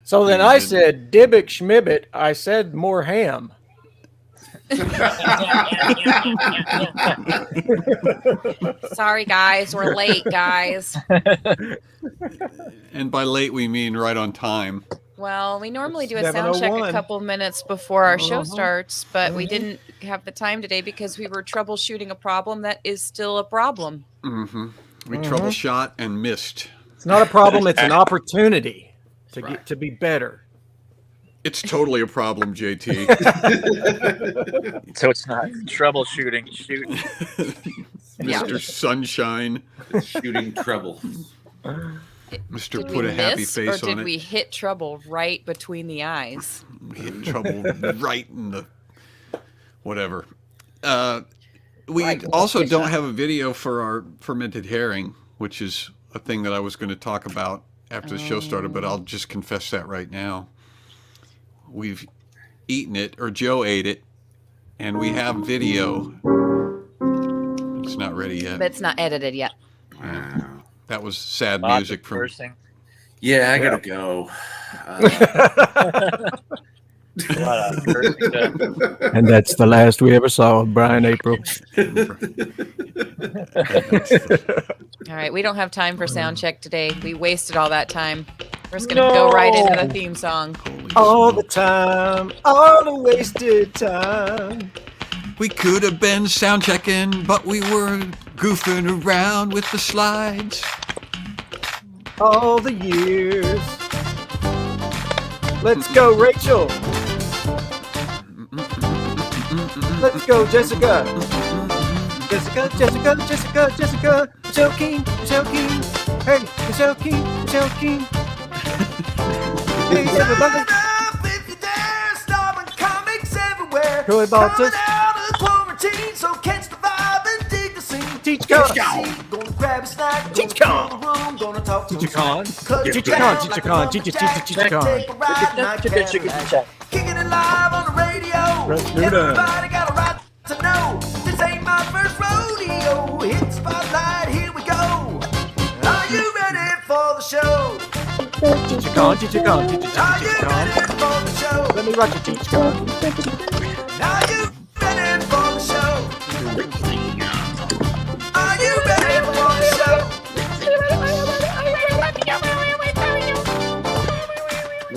So then I said, Dibbit Schmibbit. I said more ham. Sorry, guys. We're late, guys. And by late, we mean right on time. Well, we normally do a sound check a couple minutes before our show starts, but we didn't have the time today because we were troubleshooting a problem that is still a problem. We troubleshot and missed. It's not a problem. It's an opportunity to be better. It's totally a problem, JT. So it's not troubleshooting, shooting. Mr. Sunshine. Shooting trouble. Mr. Did Put we a happy miss, face or on did it. we hit trouble right between the eyes? We hit trouble right in the whatever. We also don't have a video for our fermented herring, which is a thing that I was going to talk about after the show started, but I'll just confess that right now. We've eaten it, or Joe ate it, and we have video. It's not ready yet. But it's not edited yet. That was sad music from. Yeah, I gotta go. And that's the last we ever saw of Brian April. All right, we don't have time for sound check today. We wasted all that time. We're just gonna go right into the theme song. All the time, all the wasted time. We could have been sound checking, but we were goofing around with the slides. All the years. Let's go, Rachel. Let's go, Jessica. Jessica. Michelle King. Hey, Michelle King. Hey, everybody. If you dare, starring comics everywhere. Troy Baltus. Coming out of quarantine, so catch the vibe and dig the scene. Teach Con. Gonna grab a snack. Teach Con. Gonna talk Teach Con. Teach Con. Take a ride, night Cadillac. Kicking it live on the radio. Everybody got a right to know. This ain't my first rodeo. Hit the spotlight, here we go. Are you ready for the show? Teach Con. Are you ready for the show? Let me rock you, Teach Con. Are you ready for the show? Are you ready for the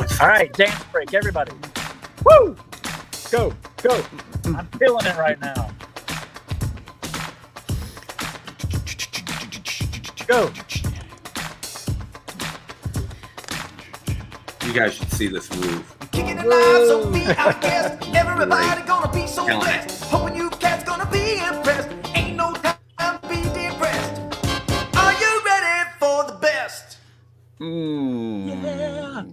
show? All right, dance break, everybody. Woo! Go. I'm feeling it right now. Go. You guys should see this move. Kicking it live, so be our guest. Everybody gonna be so blessed. Hoping you cats gonna be impressed. Ain't no time to be depressed. Are you ready for the best? Yeah.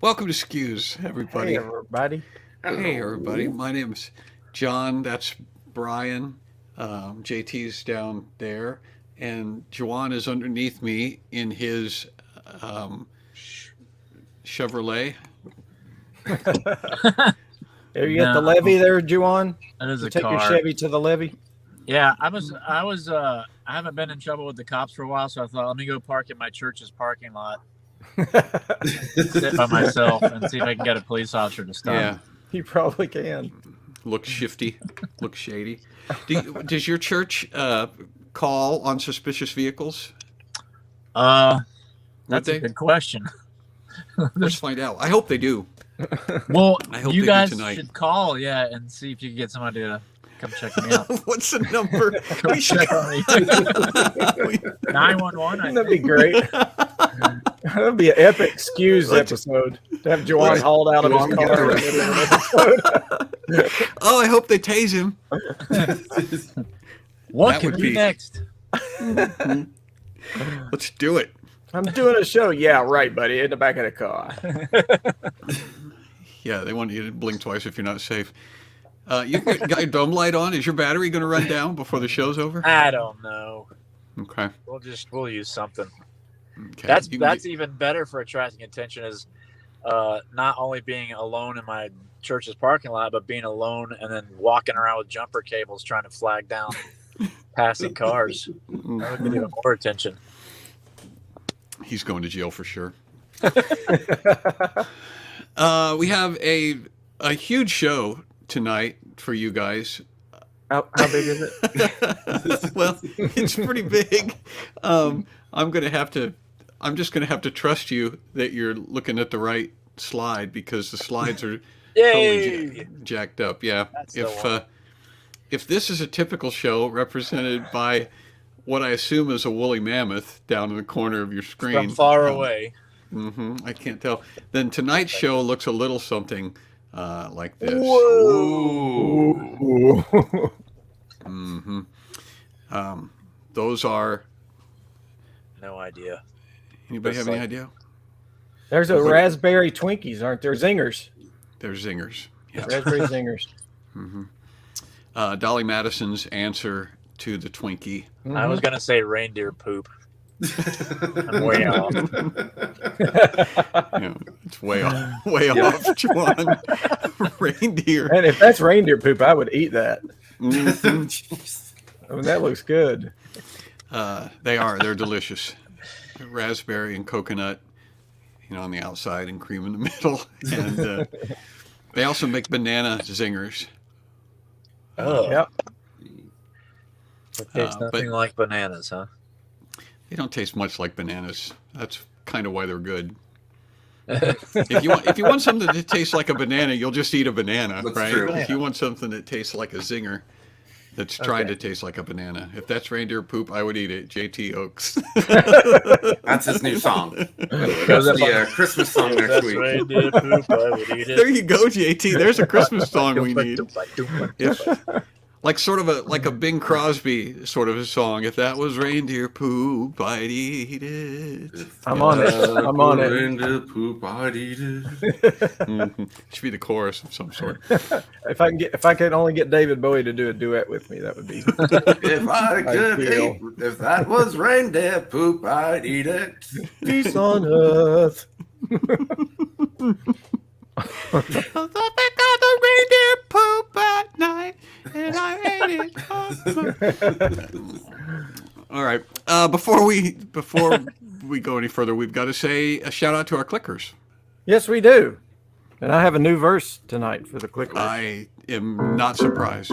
Welcome to SCQS, everybody. Hey, everybody. My name's John. That's Brian. JT's down there. And Juan is underneath me in his Chevrolet. Are you at the Levy there, Juan? That is a Take car. your Chevy to the Levy. Yeah, I haven't been in trouble with the cops for a while, so I thought, let me go park in my church's parking lot. Sit by myself and see if I can get a police officer to stop. Yeah. You probably can. Look shifty. Look shady. Does your church call on suspicious vehicles? That's a good question. Let's find out. I hope they do. Well, I hope you they do guys tonight. should call, and see if you can get somebody to come check me out. What's the number? Come check on me. 911. That'd be great. That'd be an epic SCQS episode to have Juan hauled out of his car. Oh, I hope they tase him. What That could would be be- next? Let's do it. I'm doing a show. Yeah, right, buddy. In the back of the car. Yeah, they want you to blink twice if you're not safe. You got your dome light on. Is your battery going to run down before the show's over? I don't know. Okay. We'll use something. Okay. That's even better for attracting attention, is not only being alone in my church's parking lot, but being alone and then walking around with jumper cables trying to flag down passing cars. That would get even more attention. He's going to jail for sure. We have a huge show tonight for you guys. How big is it? Well, it's pretty big. I'm just gonna have to trust you that you're looking at the right slide because the slides are totally jacked up. Yeah. If this is a typical show represented by what I assume is a woolly mammoth down in the corner of your screen From far away. I can't tell. Then tonight's show looks a little something like this. Ooh. Those are. No idea. Anybody have any idea? There's a raspberry Twinkies, aren't there? Zingers. They're zingers. Yeah. Raspberry zingers. Dolly Madison's answer to the Twinkie. I was gonna say reindeer poop. I'm way off. It's way off, off, Juan. Reindeer. And if that's reindeer poop, I would eat that. I mean, that looks good. They're delicious. Raspberry and coconut, on the outside and cream in the middle. And they also make banana zingers. Oh, yep. It tastes nothing like bananas, huh? They don't taste much like bananas. That's kind of why they're good. If you want something that tastes like a banana, you'll just eat a banana, That's right? true. If you want something that tastes like a zinger, that's trying to taste like a banana. If that's reindeer poop, I would eat it. JT Oaks. That's his new song. That's the Christmas song next week. Reindeer poop, I would eat it. There you go, JT. There's a Christmas song we need. Like sort of a Bing Crosby sort of a song. If that was reindeer poop, I'd eat it. I'm on it. I'm on it. Reindeer poop, I'd eat it. Should be the chorus of some sort. If I could only get David Bowie to do a duet with me, that would be. If I could eat, if that was reindeer poop, I'd eat it. Peace on earth. I thought they got the reindeer poop at night, and I ate it. All right. Before we go any further, we've got to say a shout out to our clickers. Yes, we do. And I have a new verse tonight for the clickers. I am not surprised.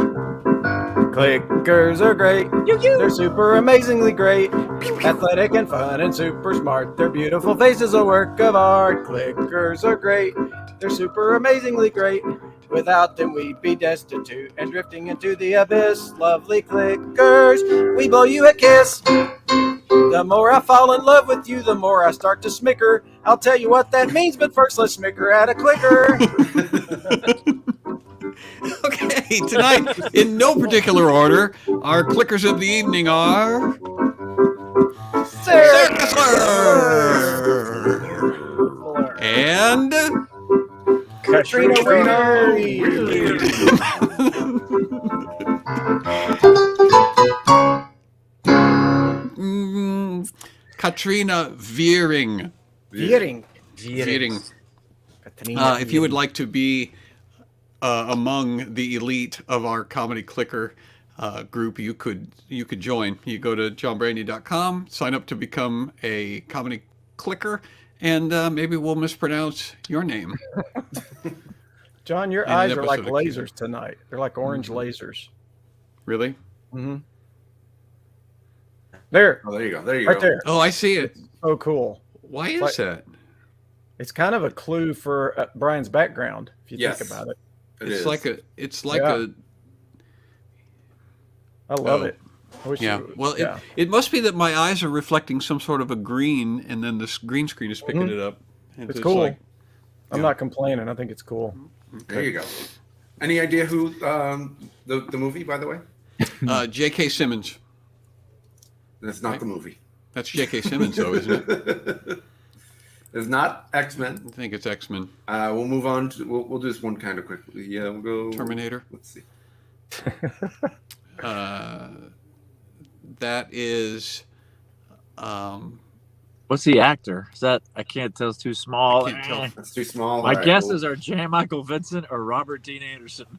Clickers are great. They're super amazingly great. Athletic and fun and super smart. Their beautiful faces a work of art. Clickers are great. They're super amazingly great. Without them we'd be destitute and drifting into the abyss. Lovely clickers, we blow you a kiss. The more I fall in love with you, the more I start to smicker. I'll tell you what that means, but first let's smicker at a clicker. Okay, tonight, in no particular order, our clickers of the evening are... Circus and... Katrina Katrina Veering. Veering. If you would like to be among the elite of our comedy clicker group, you could join. You go to johnbrandy.com, sign up to become a comedy clicker, and maybe we'll mispronounce your name. John, your eyes are like lasers tonight. They're like orange lasers. Really? Mm-hmm. There. Oh, there you go. There you right go. There. Oh, I see it. Oh, cool. Why is that? It's kind of a clue for Brian's background, if you think about it. It's like a. I love it. It must be that my eyes are reflecting some sort of a green, and then this green screen is picking it up. And it's cool. I'm not complaining. I think it's cool. There you go. Any idea who the movie, by the way? J.K. Simmons. That's not the movie. That's J.K. Simmons, though, isn't it? It's not X-Men. I think it's X-Men. We'll move on. We'll do this one kind of quickly. Yeah, we'll go. Terminator. Let's see. That is. What's the actor? Is that I can't tell? It's too small. I can't tell. That's too small. My guesses are J. Michael Vincent or Robert Dean Anderson.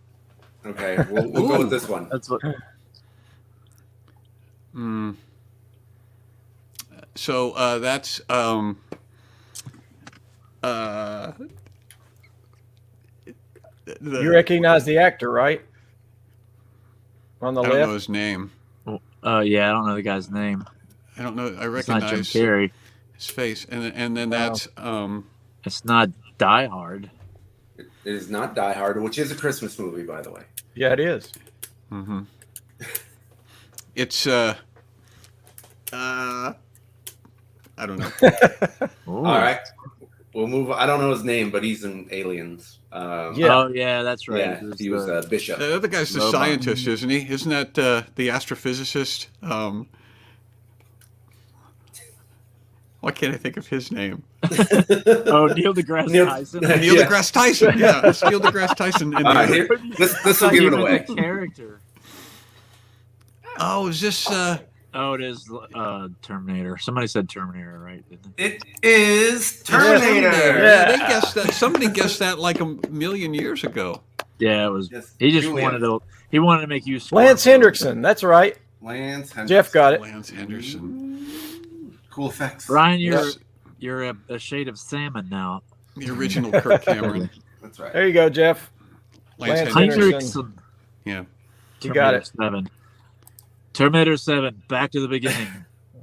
Okay, we'll go with this one. That's what. So that's You recognize the actor, right? On the I don't know left. his name. Yeah, I don't know the guy's name. I don't know. I It's not Jim recognize Carrey. his face, and then that's It's not Die Hard. It is not Die Hard, which is a Christmas movie, by the way. Yeah, it is. Mm-hmm. It's I don't know. All right, we'll move. I don't know his name, but he's in Aliens. Oh yeah, that's right. Yeah, he was Bishop. The other guy's the Robot. scientist, isn't he? Isn't that the astrophysicist? Why can't I think of his name? Neil deGrasse Tyson. Neil deGrasse Tyson. Yeah, it's Neil deGrasse Tyson. All right, here, this will give it away. Character. Oh, is this? It is Terminator. Somebody said Terminator, right? It is Terminator. Yeah, they guessed that. Somebody guessed that like a million years ago. Yeah, it was. Yes, He just Julian. wanted to make you. Lance Hendrickson. That's right. Lance Henderson. Jeff got it. Lance Henderson. Cool effects. Brian, Yes. you're a shade of salmon now. The original Kirk Cameron. That's right. There you go, Jeff. Lance Lance Henderson. Hendrickson. Yeah. You got it. 7. Terminator 7. Back to the beginning.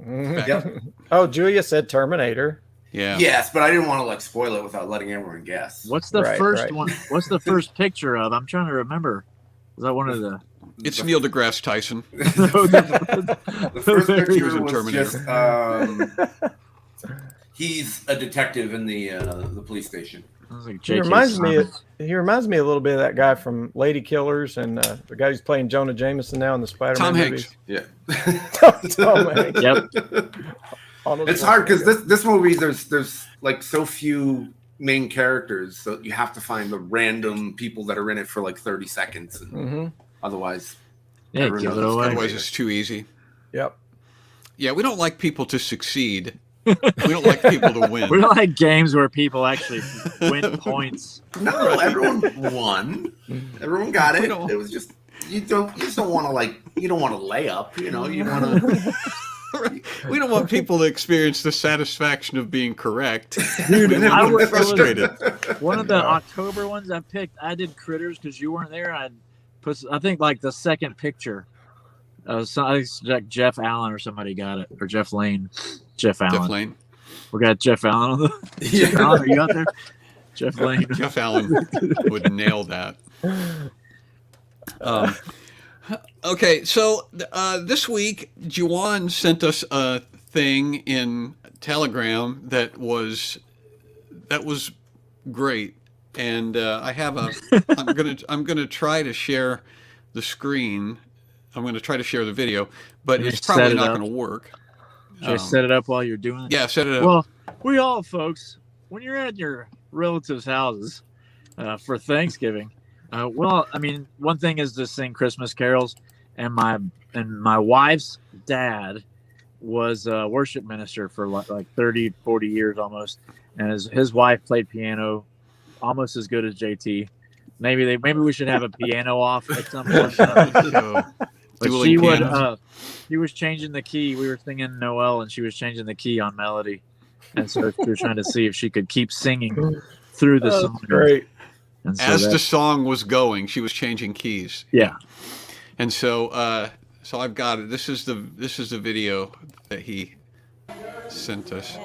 Yep. Oh, Julia said Terminator. Yeah. Yes, but I didn't want to spoil it without letting everyone guess. What's the Right, first right. one? What's the first picture of? I'm trying to remember. Is that one of the? It's Neil deGrasse Tyson. The first Very picture was in was Terminator. just he's a detective in the police station. I was like, He J.K. reminds me. Simmons. He reminds me a little bit of that guy from Lady Killers and the guy who's playing Jonah Jameson now in the Spider-Man Tom movies. Hanks. Yeah. Tom Hanks. Yep. Arnold It's hard because Schwarzenegger. this movie there's like so few main characters, so you have to find the random people that are in it for like 30 seconds, and Mhm. otherwise, Yeah, everyone give it knows away. Otherwise, it's too easy. Yep. Yeah, we don't like people to succeed. We don't like people to win. We don't like games where people actually win points. no, everyone won. Everyone got We it. don't- It was just you just don't want to you don't want to lay up, you know. You want to. We don't want people to experience the satisfaction of being correct. Dude, We want I them was- frustrated. One of the October ones I picked, I did Critters because you weren't there. I think like the second picture. I think it's like Jeff Allen or somebody got it, or Jeff Lane. Jeff Allen. Jeff Lane. We got Jeff Allen on the. Jeff Yeah. Allen, are you out there? Jeff Lane. Jeff Allen would nail that. Okay, so this week, Juan sent us a thing in Telegram that was great, and I have a. I'm gonna try to share the screen. I'm gonna try to share the video, but Can you it's probably set it not up? gonna work. Should I set it up while you're doing it? Yeah, set it up. Well, we all, folks, when you're at your relatives' houses for Thanksgiving, well, I mean, one thing is to sing Christmas carols, and my wife's dad was a worship minister for like 30, 40 years almost, and his wife played piano almost as good as JT. Maybe we should have a piano off at some point. So, But dueling she would. pianos. He was changing the key. We were singing Noel, and she was changing the key on melody, and so we were trying to see if she could keep singing through the song. Great. And so As the song was going, she was changing keys. yeah, And so, so I've got it. This is the video that he sent us.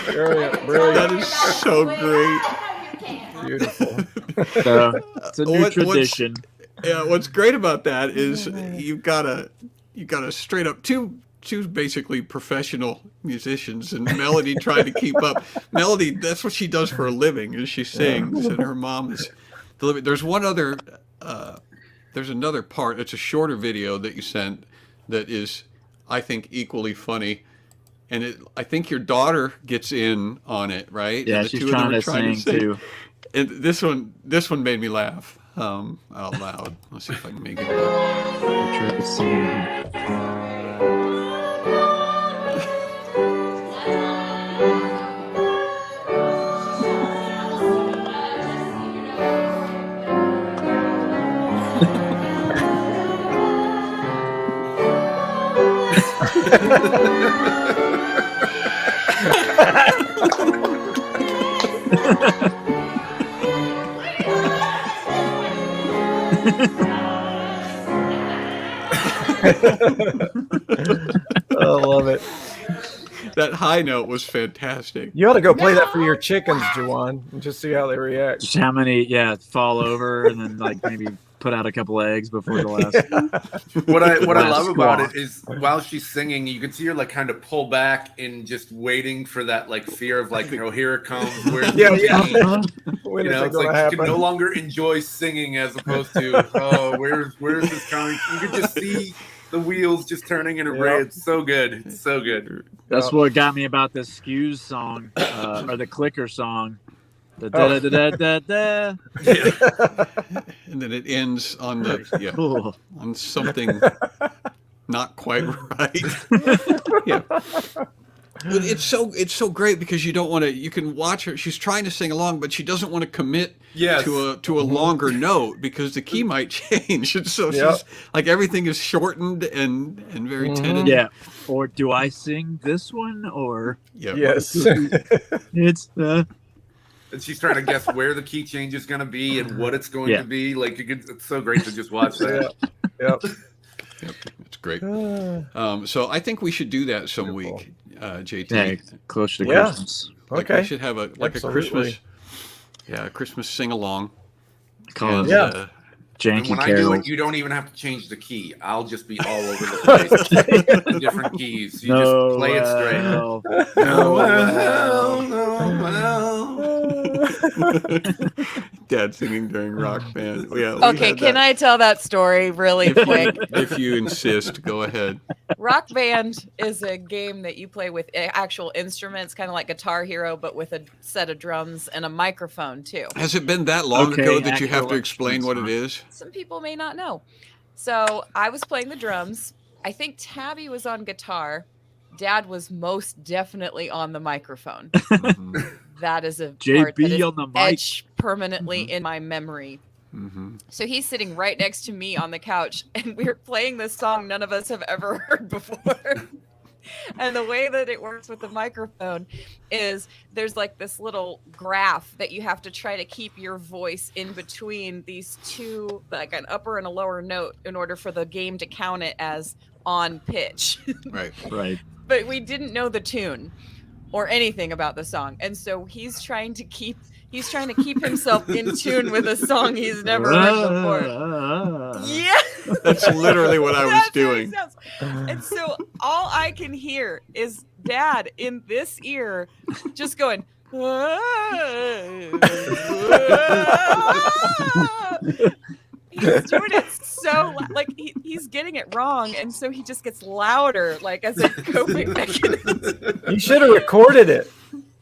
Brilliant. That is so great. Beautiful. It's a new tradition. What's great about that is you got a straight up two basically professional musicians, and Melody tried to keep up. Melody, that's what she does for a living, is she sings, and her mom is delivering. There's one other, there's another part. It's a shorter video that you sent that is, I think, equally funny. And I think your daughter gets in on it, right? Yeah, and the she's two of them trying are to sing too. And this one made me laugh out loud. Let's see if I can make it. Try to sing. I love it. That high note was fantastic. You ought to go play that for your chickens, Juan, and just see how they react. Just how many, fall over and then like maybe put out a couple eggs before the last. What I last love about it squawk. is while she's singing, you can see her like kind of pull back and just waiting for that like fear of like, oh, here it comes. Where's Yeah, the yeah. key? When You is know, it it's going to like you happen? can no longer enjoy singing as opposed to, oh, where's this coming? You can just see the wheels just turning in a Yep. ray. It's so good. It's so good. That's what got me about the SCQS song or the Clicker song. Da, da, da, da, da, da. And then it ends on the Cool. on something not quite right. Yeah. But it's so great because you don't want to. You can watch her. She's trying to sing along, but she doesn't want to commit Yes. to a longer note because the key might change. And so Yep. she's like everything is shortened and very tentative. Yeah. Or do I sing this one or Yeah. Yes. it's And she's trying to guess where the key change is going to be and what it's going Yeah. to be. Like it's so great to just watch that. Yep. Yep. It's great. So I think we should do that some Beautiful. week, JT. yeah, close to Yeah. Christmas. Like Okay. we should have a Absolutely. Christmas sing along. Call it Yeah. And Janky when I do Carol. it, you don't even have to change the key. I'll just be all over the place. Different keys. You just play it straight. well. Dad singing during Rock Band. Yeah. we Okay, had can that. I tell that story really quick? If you insist, go ahead. Rock Band is a game that you play with actual instruments, kind of like Guitar Hero, but with a set of drums and a microphone too. Has it been that long Okay, ago that you have to actual explain what it is? Some people may not know. So I was playing the drums. I think Tabby was on guitar. Dad was most definitely on the microphone. That is a part that JB is on the mic. etched permanently in my memory. Mm-hmm. So he's sitting right next to me on the couch, and we're playing this song none of us have ever heard before. And the way that it works with the microphone is there's like this little graph that you have to try to keep your voice in between these two, like an upper and a lower note, in order for the game to count it as on pitch. Right. Right. But we didn't know the tune or anything about the song, and so he's trying to keep himself in tune with a song he's never heard before. Yeah, That's literally what I was that's how it doing. sounds. And so all I can hear is Dad in this ear just going, he's doing it so like he's getting it wrong, and so he just gets louder, like as a coping mechanism. You should have recorded it.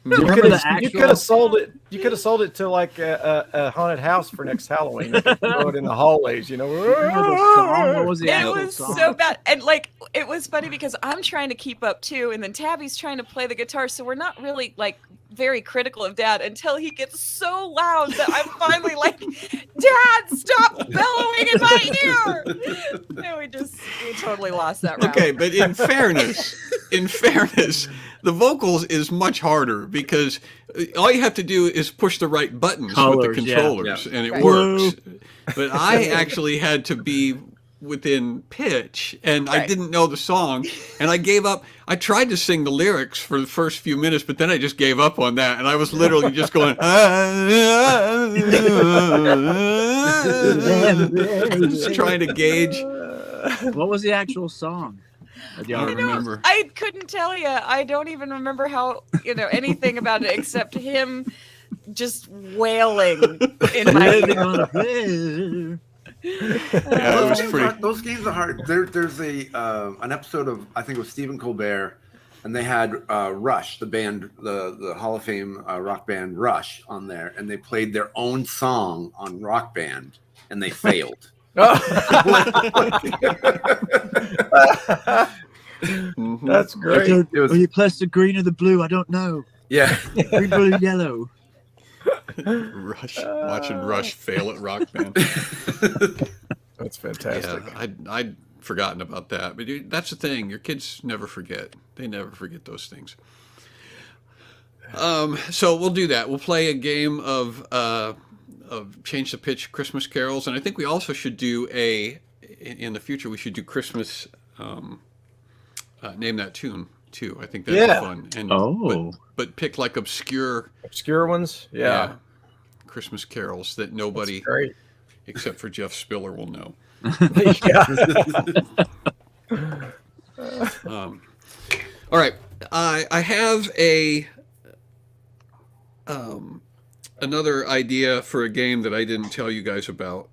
Do you remember the You actual? could have sold it. You could have sold it to like a haunted house for next Halloween. You could throw it in the hallways, you know. Remember the song? What was the It actual was song? so bad, and like it was funny because I'm trying to keep up too, and then Tabby's trying to play the guitar, so we're not really like very critical of Dad until he gets so loud that I'm finally like, Dad, stop bellowing in my ear. And we totally lost that round. Okay, but in fairness, the vocals is much harder because all you have to do is push the right buttons with the Colors, yeah. controllers, and it Right. works. But I actually had to be within pitch, and I Right. didn't know the song, and I gave up. I tried to sing the lyrics for the first few minutes, but then I just gave up on that, and I was literally just going, just trying to gauge. What was the actual song? I don't remember. I couldn't tell you. I don't even remember how, anything about it except him just wailing in my Living on a prayer. Yeah, it was pretty. Those games are hard. There's an episode of, I think it was Stephen Colbert, and they had Rush, the band, the Hall of Fame rock band Rush on there, and they played their own song on Rock Band, and they failed. That's great. Will you press the green or the blue? I don't know. Yeah. Green, blue, yellow. Rush, watching Rush fail at Rock Band. That's fantastic. Yeah, I'd forgotten about that. But that's the thing. Your kids never forget. They never forget those things. So we'll do that. We'll play a game of Change the Pitch Christmas carols. And I think we also should do in the future, we should do Christmas, Name That Tune, too. I think that's fun. And, but pick like obscure ones. Yeah. Christmas carols that nobody except for Jeff Spiller will know. All right. I have another idea for a game that I didn't tell you guys about.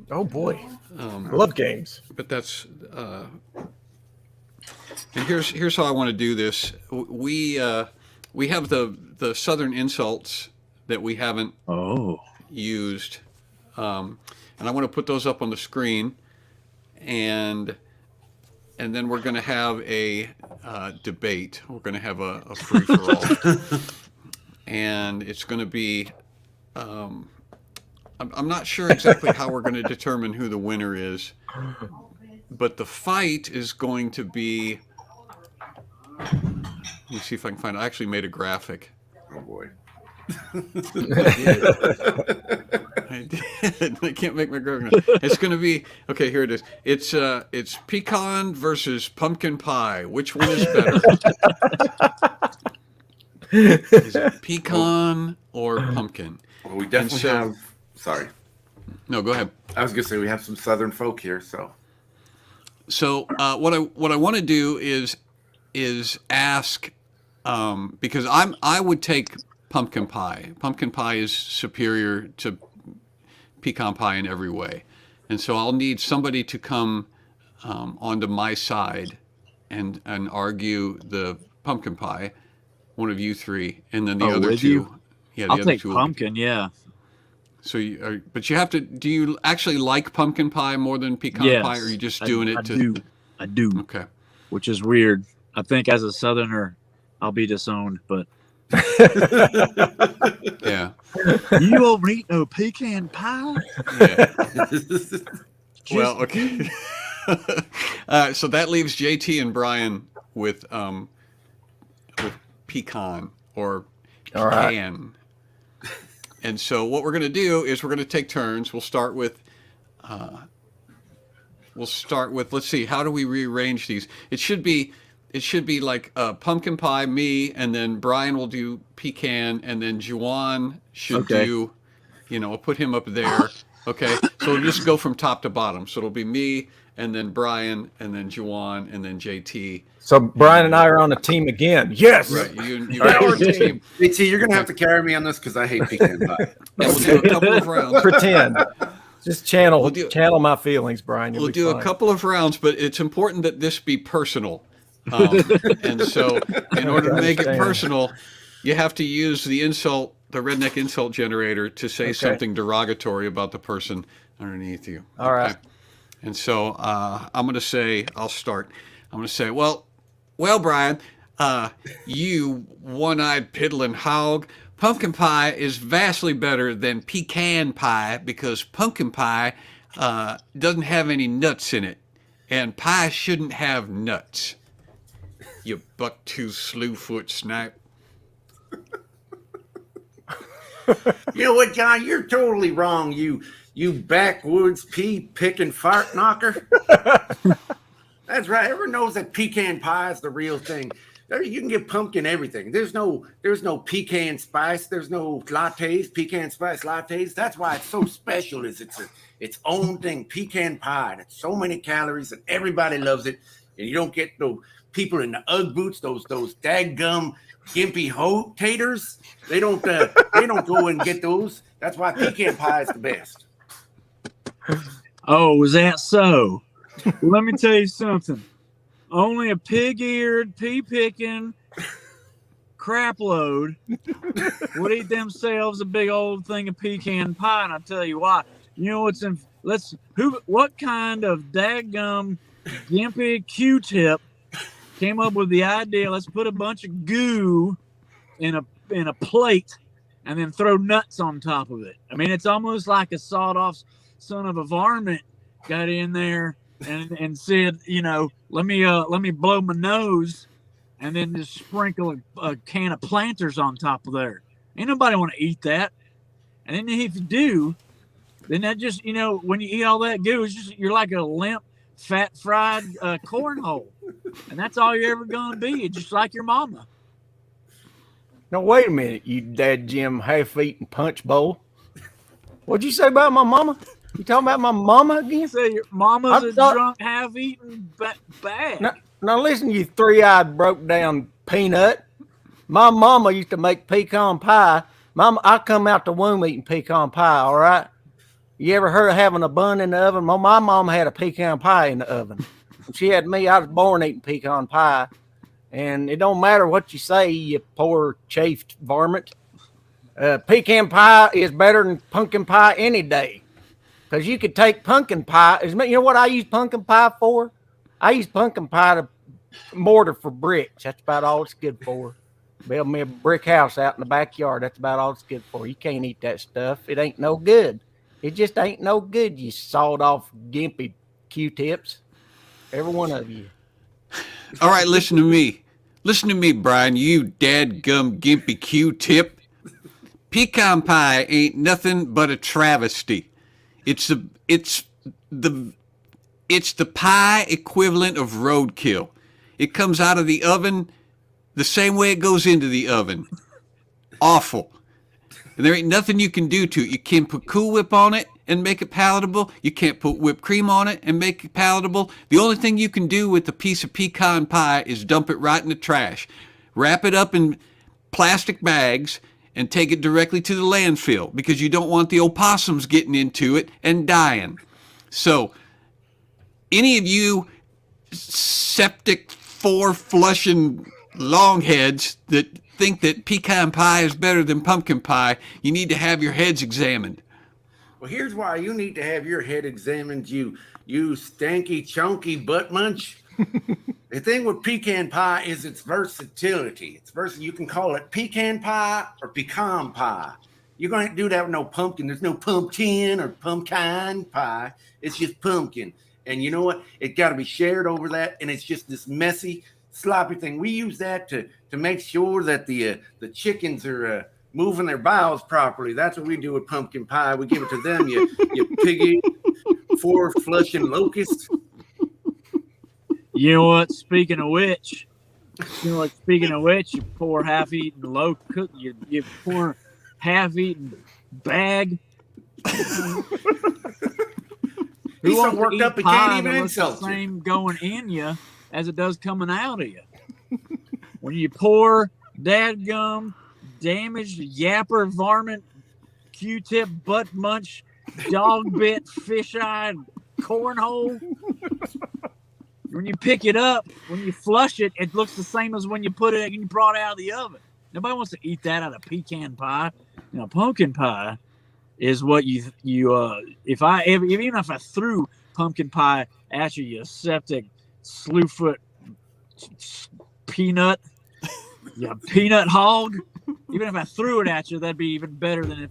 Oh boy. I love games. But that's and here's how I want to do this. We have the Southern insults that we haven't used, and I want to put those up on the screen, and then we're going to have a debate. We're going to have a free for all, and it's going to be. I'm not sure exactly how we're going to determine who the winner is, but the fight is going to be. Let me see if I can find it. I actually made a graphic. Oh boy. I did. I can't make my graphic. It's going to be okay. Here it is. It's pecan versus pumpkin pie. Which one is better? Is it pecan or pumpkin? Well, we definitely have. Sorry. No, go ahead. I was going to say we have some Southern folk here, so. So what I want to do is ask because I would take pumpkin pie. Pumpkin pie is superior to pecan pie in every way, and so I'll need somebody to come onto my side and argue the pumpkin pie. One of you three, and then the other two. You? Yeah, I'll take pumpkin. Yeah. So, but you have to. Do you actually like pumpkin pie more than pecan pie, or are you just doing it to? I do. Okay. Which is weird. I think as a Southerner, I'll be disowned, but. Yeah. You won't eat no pecan pie. Yeah. Well, okay. So that leaves JT and Brian with pecan or pecan. And so what we're going to do is we're going to take turns. We'll start with. Let's see. How do we rearrange these? It should be like pumpkin pie, me, and then Brian will do pecan, and then Juan should do. We'll put him up there. Okay. So we'll just go from top to bottom. So it'll be me, and then Brian, and then Juan, and then JT. So Brian and I are on a team again. Yes. Right. You our team. JT, you're going to have to carry me on this because I hate pecan pie. We'll do a couple of rounds. Pretend. Just channel my feelings, Brian. We'll do a couple of rounds, but it's important that this be personal. And so in order to make it personal, you have to use the redneck insult generator to say something derogatory about the person underneath you. All right. And so I'm going to say, I'll start. I'm going to say, well, Brian, you one-eyed piddling hog, pumpkin pie is vastly better than pecan pie because pumpkin pie doesn't have any nuts in it, and pie shouldn't have nuts. You buck-tooth slewfoot snipe. You know what, John? You're totally wrong. You You backwoods pea picking fart knocker. That's right. Everyone knows that pecan pie is the real thing. There, you can get pumpkin everything. There's no pecan spice. There's no lattes, pecan spice lattes. That's why it's so special. It's its own thing. Pecan pie. And it's so many calories, and everybody loves it. And you don't get no people in the UGG boots. Those daggum gimpy hoe taters. They don't go and get those. That's why pecan pie is the best. Oh, is that so? Well, let me tell you something. Only a pig-eared, pea-picking crapload would eat themselves a big old thing of pecan pie, and I'll tell you why. You know what's in? What kind of daggum gimpy Q-tip came up with the idea? Let's put a bunch of goo in a plate and then throw nuts on top of it. I mean, it's almost like a sawed-off son of a varmint got in there and said, you know, let me blow my nose and then just sprinkle a can of Planters on top of there. Ain't nobody want to eat that. And then if you do, then that just, you know, when you eat all that goo, it's just, you're like a limp, fat fried cornhole. And that's all you're ever going to be. It's just like your mama. Now, wait a minute, you dad Jim half-eaten punch bowl. What'd you say about my mama? You talking about my mama again? You say your mama's a drunk, half-eaten bag. Now listen, you three-eyed, broke-down peanut. My mama used to make pecan pie. Mama, I come out the womb eating pecan pie, all right? You ever heard of having a bun in the oven? My mama had a pecan pie in the oven. When she had me, I was born eating pecan pie. And it don't matter what you say, you poor chafed varmint. Pecan pie is better than pumpkin pie any day. Because you could take pumpkin pie. You know what I use pumpkin pie for? I use pumpkin pie to mortar for bricks. That's about all it's good for. Build me a brick house out in the backyard. That's about all it's good for. You can't eat that stuff. It ain't no good. It just ain't no good, you sawed off gimpy Q-tips. Every one of you. All right, listen to me. Listen to me, Brian, you dadgum gimpy Q-tip. Pecan pie ain't nothing but a travesty. It's the pie equivalent of roadkill. It comes out of the oven the same way it goes into the oven. Awful. And there ain't nothing you can do to it. You can't put Cool Whip on it and make it palatable. You can't put whipped cream on it and make it palatable. The only thing you can do with a piece of pecan pie is dump it right in the trash. Wrap it up in plastic bags and take it directly to the landfill because you don't want the opossums getting into it and dying. So, any of you septic, four-flushing longheads that think that pecan pie is better than pumpkin pie, you need to have your heads examined. Well, here's why you need to have your head examined, you stanky, chunky butt munch. The thing with pecan pie is its versatility. You can call it pecan pie or pecan pie. You're going to do that with no pumpkin. There's no pumpkin or pumpkin pie. It's just pumpkin. And you know what? It got to be shared over that, and it's just this messy, sloppy thing. We use that to make sure that the chickens are moving their bowels properly. That's what we do with pumpkin pie. We give it to them, you piggy, four-flushing locust. You know what? Speaking of which, you poor half-eaten you poor half-eaten bag. He's so worked up he can't even insult you. The same going in you as it does coming out of you. When you pour dadgum, damaged yapper, varmint, Q-tip, butt munch, dog bit, fish-eyed cornhole. When you pick it up, when you flush it, it looks the same as when you put it and you brought it out of the oven. Nobody wants to eat that out of pecan pie. You know, pumpkin pie is what even if I threw pumpkin pie at you, you septic slewfoot peanut, you peanut hog. Even if I threw it at you, that'd be even better than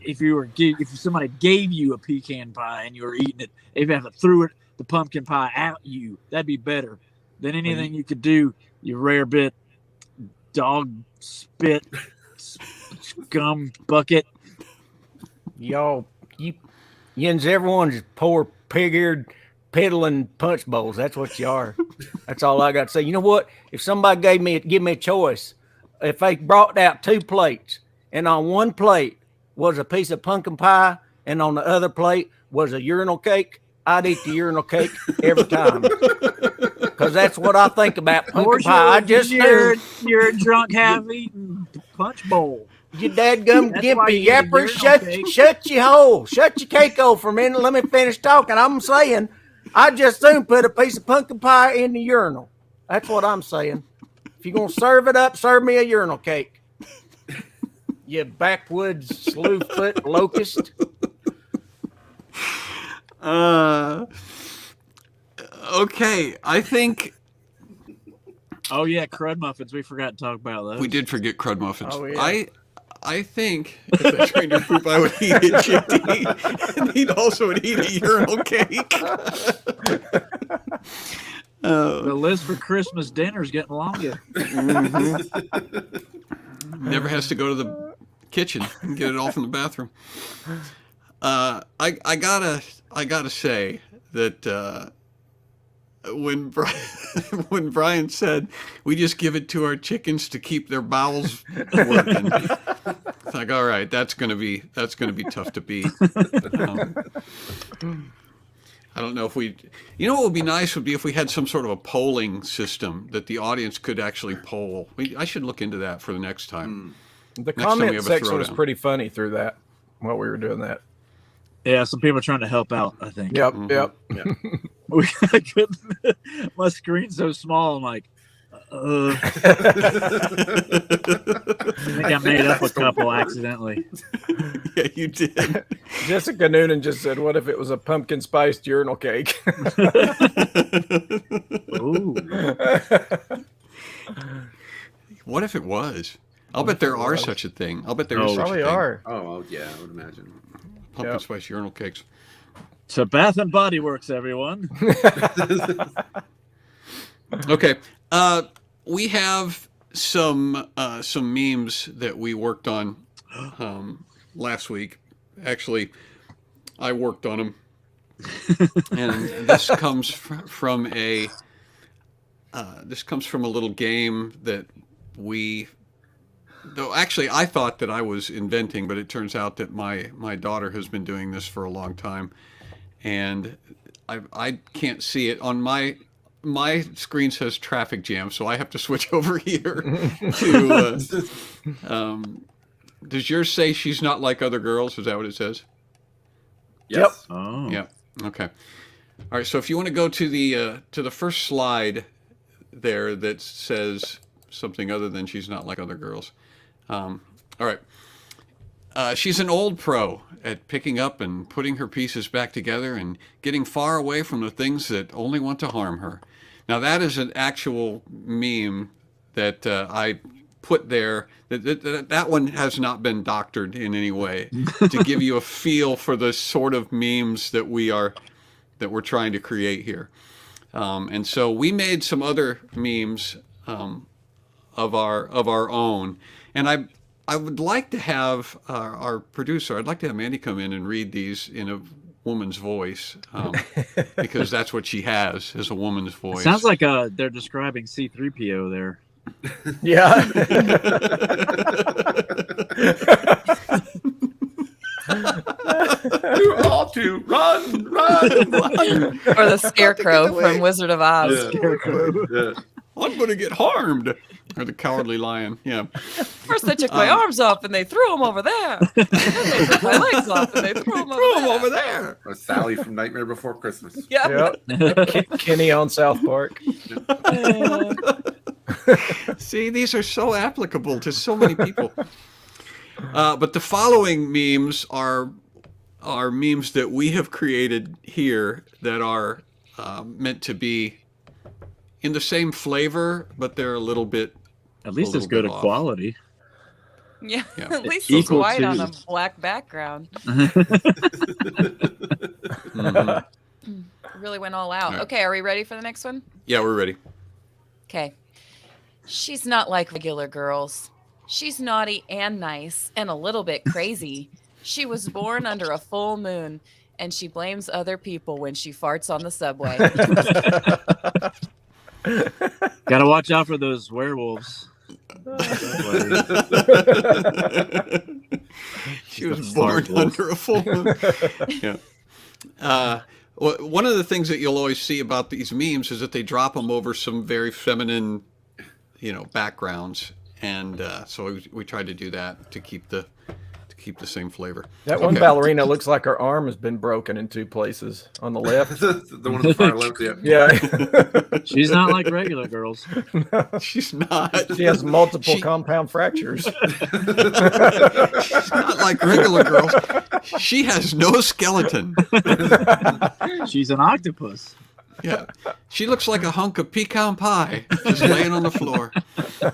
if somebody gave you a pecan pie and you were eating it. If I threw the pumpkin pie at you, that'd be better than anything you could do. You rare bit dog spit scum bucket. Y'all Yins, everyone's poor pig-eared piddling punch bowls. That's what you are. That's all I got to say. You know what? If somebody give me a choice, if they brought out 2 plates, and on one plate was a piece of pumpkin pie, and on the other plate was a urinal cake, I'd eat the urinal cake every time. Because that's what I think about pumpkin pie. I just knew. You're a drunk half-eaten punch bowl. You dadgum That's why gimpy you eat a yapper, urinal shut your hole. Shut your cake hole for a minute. Let me finish talking. I'm saying I just soon put a piece of pumpkin pie in the urinal. That's what I'm saying. If you're going to serve it up, serve me a urinal cake. You backwoods slewfoot locust. Okay, I think Oh yeah, crud muffins. We forgot to talk about those. we did forget crud muffins. Oh, yeah. I think if I trained your poop, I would eat a chickpea, and he'd also would eat a urinal cake. The list for Christmas dinner is getting longer. Never has to go to the kitchen and get it all from the bathroom. I gotta say that when Brian said we just give it to our chickens to keep their bowels working, it's like, all right, that's gonna be tough to beat. I don't know if what would be nice would be if we had some sort of a polling system that the audience could actually poll. I should look into that for the next time. The Next time we comment have a section was throwdown. pretty funny through that while we were doing that. Yeah, some people are trying to help out, I think. Yep, yep. I couldn't, my screen's so small, I'm like, I think I made up a couple accidentally. Yeah, you did. Jessica Noonan just said, what if it was a pumpkin spiced urinal cake? Ooh. What if it was? I'll bet there are such a thing. I'll bet there is such a Probably thing. are. Oh, well, yeah, I would imagine. Pumpkin Yep. spice urinal cakes. So Bath and Body Works, everyone. Okay. We have some memes that we worked on last week. Actually, I worked on them, and this comes from a little game that we. Though actually, I thought that I was inventing, but it turns out that my daughter has been doing this for a long time, and I can't see it on my screen says traffic jam, so I have to switch over here to. Does yours say she's not like other girls? Is that what it says? Yes. Oh. Yeah. Okay. All right. So if you want to go to the first slide there that says something other than she's not like other girls. All right. She's an old pro at picking up and putting her pieces back together and getting far away from the things that only want to harm her. Now that is an actual meme that I put there. That one has not been doctored in any way to give you a feel for the sort of memes that we're trying to create here. And so we made some other memes of our own, and I would like to have our producer. I'd like to have Mandy come in and read these in a woman's voice, because that's what she has, is a woman's voice. Sounds like they're describing C-3PO there. Yeah. You ought to run. Or the Scarecrow from Wizard of Oz. Yeah. I'm going to get harmed. Or the Cowardly Lion. Yeah. First they took my arms off and they threw them over there. Then they took my legs off and they threw them over there. Or Sally from Nightmare Before Christmas. Yeah. Yep. Kenny on South Park. See, these are so applicable to so many people. But the following memes are memes that we have created here that are meant to be in the same flavor, but they're a little bit. At least a it's little good bit at off. quality. Yeah. Yeah. At least it's Equal white to- on a black background. Mhm. Really went all out. All right. Okay, are we ready for the next one? Yeah, we're ready. Okay. She's not like regular girls. She's naughty and nice and a little bit crazy. She was born under a full moon, and she blames other people when she farts on the subway. Gotta watch out for those werewolves. She was born under a full moon. Yeah. Well, one of the things that you'll always see about these memes is that they drop them over some very feminine, backgrounds, and so we tried to do that to keep the same flavor. That one ballerina looks like her arm has been broken in 2 places on the left. The one on the far left, yeah. Yeah. She's not like regular girls. She's not. She has multiple compound fractures. She's not like regular girls. She has no skeleton. She's an octopus. Yeah. She looks like a hunk of pecan pie just laying on the floor. All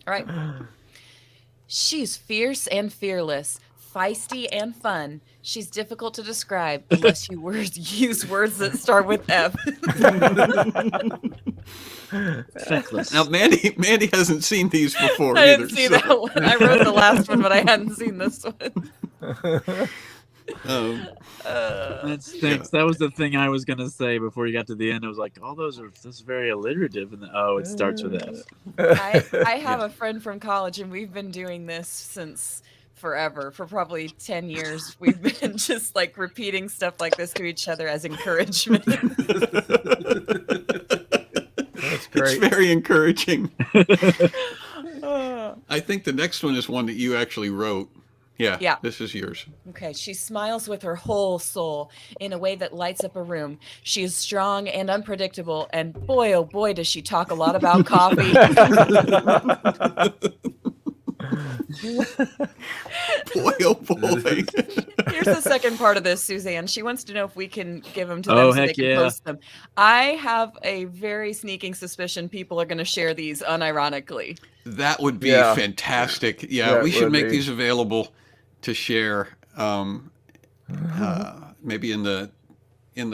right. She's fierce and fearless, feisty and fun. She's difficult to describe unless you use words that start with F. Feckless. Now, Mandy hasn't seen these before I either. didn't see that one. I wrote the last one, but I hadn't seen this one. That stinks. That was the thing I was gonna say before you got to the end. I was like, all those are very alliterative, and it starts with F. I have a friend from college, and we've been doing this since forever. For probably 10 years, we've been just like repeating stuff like this to each other as encouragement. That's great. It's very encouraging. I think the next one is one that you actually wrote. Yeah. This is yours. Okay. She smiles with her whole soul in a way that lights up a room. She is strong and unpredictable, and boy, oh boy, does she talk a lot about coffee. Boy, oh boy. Here's the second part of this, Suzanne. She wants to know if we can give them to them so they can post them. I have a very sneaking suspicion people are going to share these unironically. That would be fantastic. Yeah, we should make these available to share. Maybe in the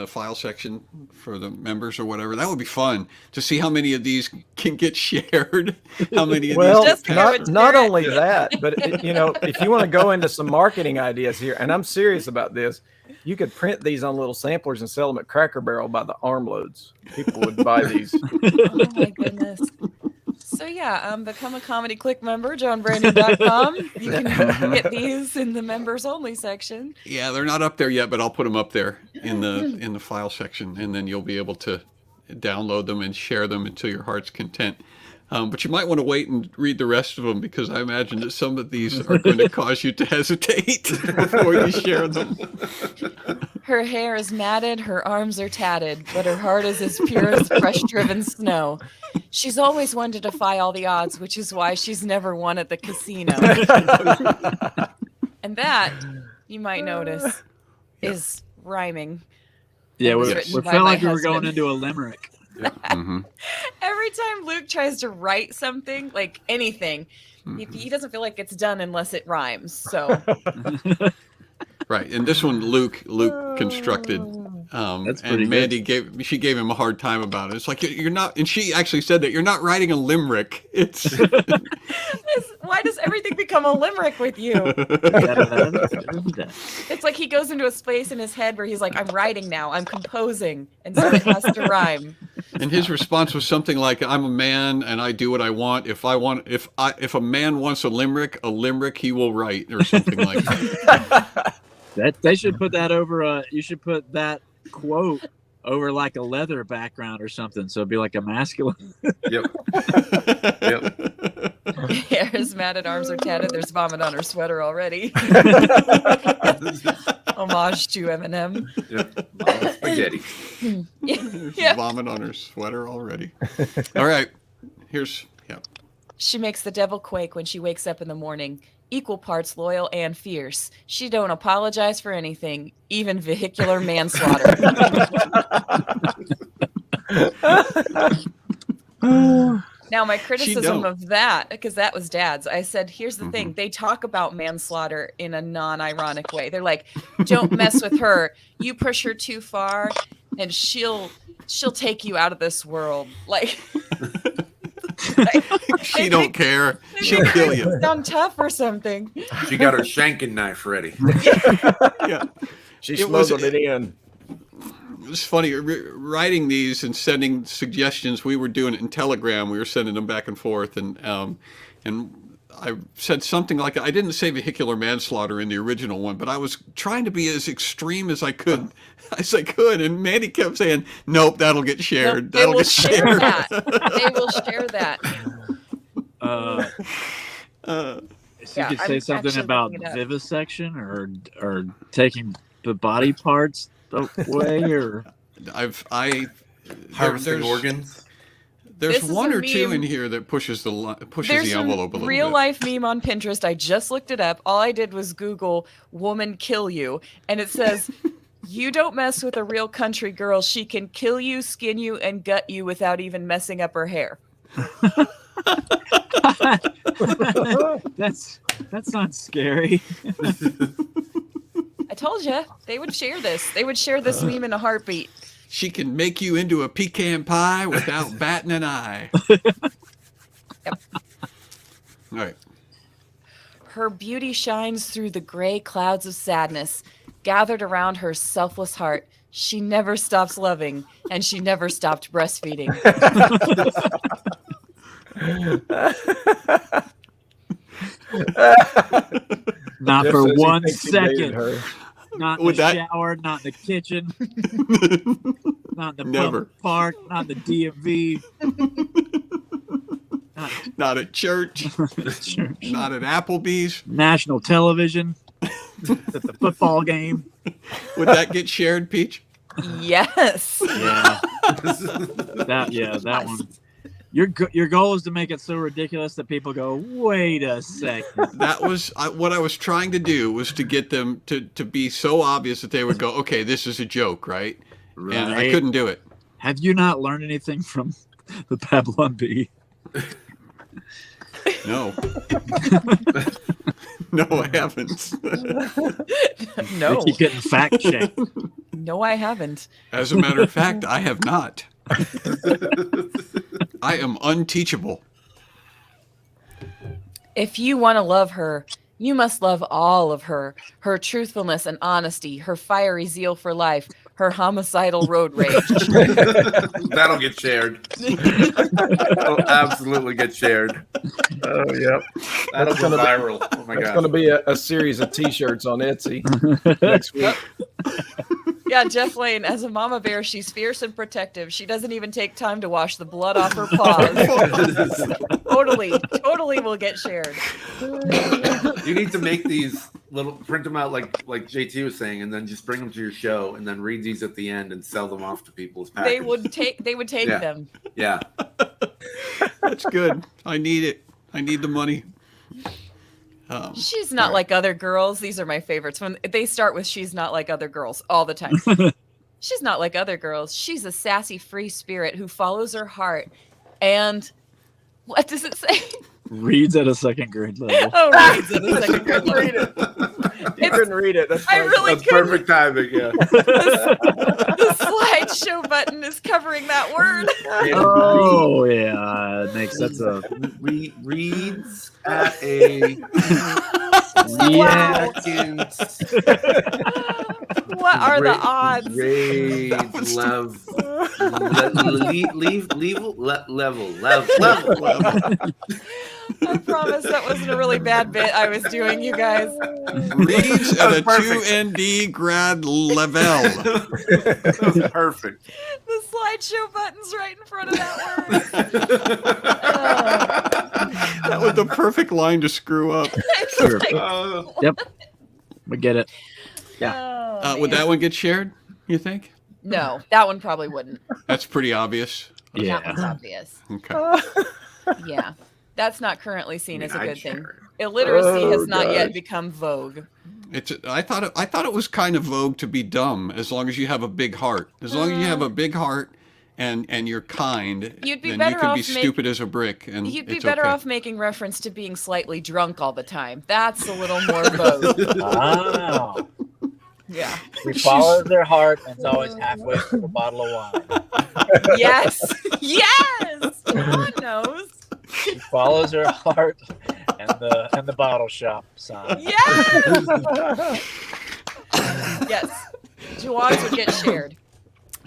file section for the members or whatever. That would be fun to see how many of these can get shared. How many of these? Not only that, but if you want to go into some marketing ideas here, and I'm serious about this, you could print these on little samplers and sell them at Cracker Barrel by the armloads. People would buy these. Oh my goodness. So become a Comedy Click member, johnbrandon.com. You can get these in the members only section. Yeah, they're not up there yet, but I'll put them up there in the file section, and then you'll be able to download them and share them until your heart's content. But you might want to wait and read the rest of them, because I imagine that some of these are going to cause you to hesitate before you share them. Her hair is matted, her arms are tatted, but her heart is as pure as fresh-driven snow. She's always one to defy all the odds, which is why she's never won at the casino. And that, you might notice, is rhyming. Yeah, we felt like we were going into a limerick. Mm-hmm. Every time Luke tries to write something, like anything, he doesn't feel like it's done unless it rhymes. So, right, and this one Luke constructed, and Mandy gave him a hard time about it. It's like you're not, and she actually said that you're not writing a limerick. It's why does everything become a limerick with you? It's like he goes into a space in his head where he's like, I'm writing now, I'm composing, and so it has to rhyme. And his response was something like, "I'm a man and I do what I want. If a man wants a limerick, he will write," or something like that. They should put that over. You should put that quote over like a leather background or something, so it'd be like a masculine. Yep. Hair is matted, arms are tatted. There's vomit on her sweater already. Homage to Eminem. Yep. Spaghetti. Yeah. Vomit on her sweater already. All right. She makes the devil quake when she wakes up in the morning. Equal parts loyal and fierce. She don't apologize for anything, even vehicular manslaughter. Now, my criticism of that, because that was Dad's, I said, here's the thing. They talk about manslaughter in a non-ironic way. They're like, don't mess with her. You push her too far, and she'll take you out of this world. Like, She don't care. She'll kill you. Sound tough or something. She got her shanking knife ready. Yeah. She It was- smuggled it in. It was funny writing these and sending suggestions. We were doing it in Telegram. We were sending them back and forth, and I said something like, I didn't say vehicular manslaughter in the original one, but I was trying to be as extreme as I could, and Mandy kept saying, "Nope, that'll get shared. They That'll will get share shared." that. They will share that. So you could I'm say something actually about looking it up. vivisection or taking the body parts away, or Harvesting organs. There's This is one a or two meme. in here that pushes the There's envelope a a little real bit. life meme on Pinterest. I just looked it up. All I did was Google "woman kill you," and it says, "You don't mess with a real country girl. She can kill you, skin you, and gut you without even messing up her hair." that's not scary. I told you they would share this. They would share this meme in a heartbeat. She can make you into a pecan pie without batting an eye. Yep. All right. Her beauty shines through the gray clouds of sadness gathered around her selfless heart. She never stops loving, and she never stopped breastfeeding. Not Just for as he 1 thinks he dated second. her. Not in Would the that- shower, not in the kitchen, not in the Never. public park, not in the DMV. Not at church, Church. not at Applebee's. National television, at the football game. Would that get shared, Peach? Yes. Yeah, that one. Your goal is to make it so ridiculous that people go, wait a second. That was what I was trying to do, was to get them to be so obvious that they would go, okay, this is a joke, right? And I Right. couldn't do it. Have you not learned anything from the Babylon Bee? No. No, I haven't. No. You getting fact checked. No, I haven't. As a matter of fact, I have not. I am unteachable. If you want to love her, you must love all of her. Her truthfulness and honesty, her fiery zeal for life, her homicidal road rage. That'll get shared. That'll absolutely get shared. Oh, yep. That'll That's go gonna be- viral. Oh my It's going to god. be a series of T-shirts on Etsy next week. Yeah, Jeff Lane, as a mama bear, she's fierce and protective. She doesn't even take time to wash the blood off her paws. Totally will get shared. You need to make these print them out like JT was saying, and then just bring them to your show, and then read these at the end and sell them off to people as packages. They would take Yeah. them. Yeah. That's good. I need it. I need the money. She's not like other girls. These are my favorites. When they start with "she's not like other girls" all the time. She's not like other girls. She's a sassy, free spirit who follows her heart. And what does it say? Reads at a second grade level. Oh, reads at a second grade level. Read it. You couldn't read it. That's I fine. really That's couldn't. perfect timing. Yeah. The slideshow button is covering that word. Oh yeah, it makes that's a Reads at a Wow. second What are the odds? grade level. I promise that wasn't a really bad bit I was doing, you guys. Reads at a Perfect. 2ND grad level. That was perfect. The slideshow button's right in front of that word. That was the perfect line to screw up. sure. Oh. Yep, we get it. Would that one get shared, you think? No, that one probably wouldn't. That's pretty obvious. That one's Yeah, obvious. Okay. Yeah. That's not currently seen as a good thing. share Illiteracy Oh, has not yet gosh. become vogue. I thought it was kind of vogue to be dumb, as long as you have a big heart. As long as you have a big heart and you're kind, You'd be then better you can be off stupid as a brick, and You'd be it's better okay. off making reference to being slightly drunk all the time. That's a little more vogue. Wow. Yeah. We follow their heart, and it's always halfway through a bottle of wine. Yes. Yes. Juan knows. She follows her heart and the bottle shop sign. Yes. Yes. Juwan's would get shared.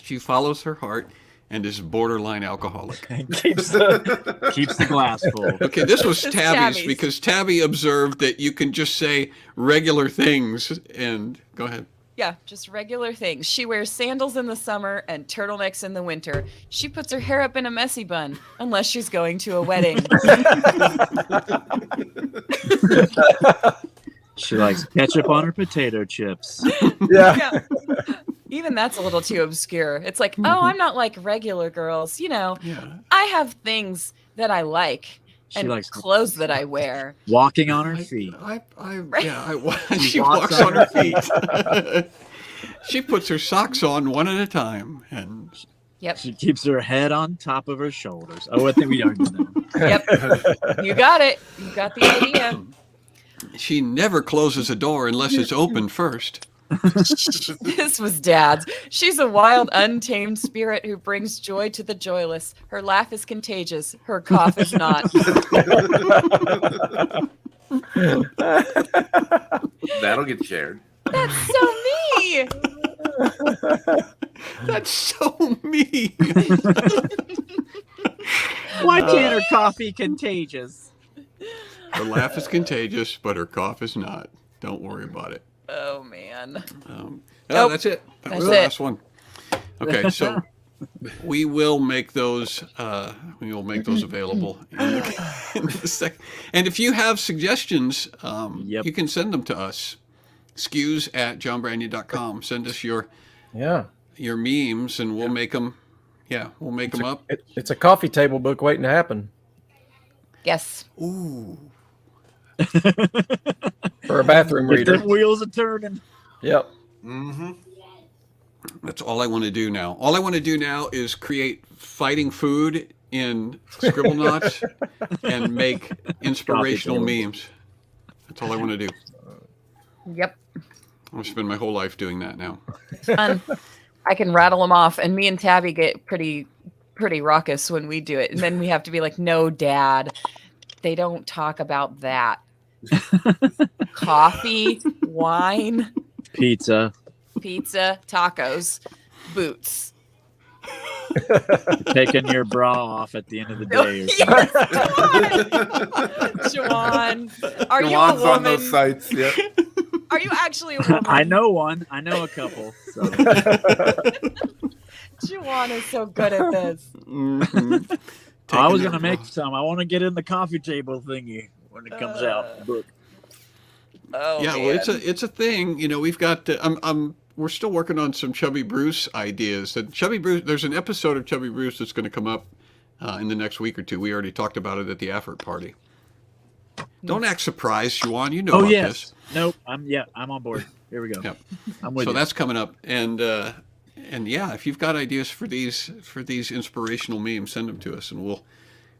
She follows her heart and is borderline alcoholic. keeps the glass full. Okay, this was It's Tabby's Tabby's. because Tabby observed that you can just say regular things and go ahead. Yeah, just regular things. She wears sandals in the summer and turtlenecks in the winter. She puts her hair up in a messy bun unless she's going to a wedding. She likes ketchup on her potato chips. Yeah. Yeah. Even that's a little too obscure. It's like, oh, I'm not like regular girls. You know, Yeah. I have things that I like She and likes clothes that I wear. walking on her feet. She walks walks on her feet. She puts her socks on one at a time, and Yep. She keeps her head on top of her shoulders. Oh, I think we already did that. Yep. You got it. You got the idea. she never closes a door unless it's open first. This was Dad's. She's a wild, untamed spirit who brings joy to the joyless. Her laugh is contagious. Her cough is not. That'll get shared. That's so me. That's so me. Why can't her coffee contagious? Her laugh is contagious, but her cough is not. Don't worry about it. Oh man. Oh, that's it. That was That's the it. last one. Okay, so we will make those. We will make those available in the second. And if you have suggestions, Yep. you can send them to us. SKUs@johnbrandon.com. Send us your memes, and we'll make them. Yeah, we'll make them up. It's a coffee table book waiting to happen Yes. Ooh. for a bathroom If reader. them wheels are turning. Yep. Mm-hmm. That's all I want to do now. All I want to do now is create fighting food in scribble knots and make inspirational memes. That's all I want to do. Yep. I'm going to spend my whole life doing that now. Fun. I can rattle them off, and me and Tabby get pretty raucous when we do it. And then we have to be like, "No, Dad, they don't talk about that. Coffee, wine, Pizza. pizza, tacos, boots." Taking your bra off at the end of the Oh, day. Or yes, Juan. Are you a Juan's on woman? those sites. Yeah. Are you actually a woman? I know one. I know a couple. So. Juan is so good at this. Mhm. I was Taking gonna it- make some. I want to get in the coffee table thingy when it comes out. The book. Oh, Yeah, man. well, it's a thing. You know, we've got. We're still working on some Chubby Bruce ideas. And Chubby Bruce, there's an episode of Chubby Bruce that's going to come up in the next week or two. We already talked about it at the effort party. Don't act surprised, Juan. You know Oh about yes. this. Nope. I'm on board. Here we go. Yep. I'm with So you. that's coming up, and yeah, if you've got ideas for these inspirational memes, send them to us, and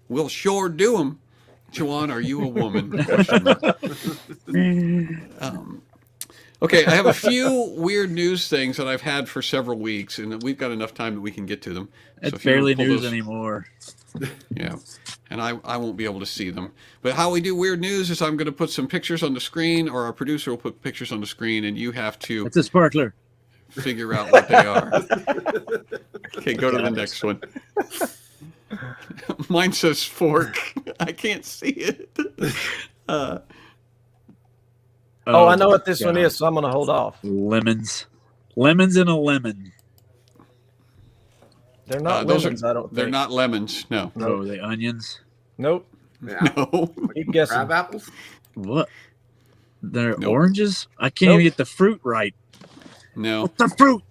we'll sure do them. Juan, are you a woman? Question mark. Okay, I have a few weird news things that I've had for several weeks, and we've got enough time that we can get to them. It's if you wanna barely pull news those- anymore. Yeah, and I won't be able to see them. But how we do weird news is I'm going to put some pictures on the screen, or our producer will put pictures on the screen, and you have to It's a sparkler. figure out what they are. Okay, go to the next one. Mine says fork. I can't see it. Oh, I know what this one God. is, so I'm going to hold off. Lemons. Lemons in a lemon. They're not Those lemons, I don't They're think. not lemons. No. Nope. Oh, the onions. Nope. Yeah. No. Keep guessing. Crab apples. What? They're Nope. oranges? I can't Nope. even get the fruit right. No. What's the fruit?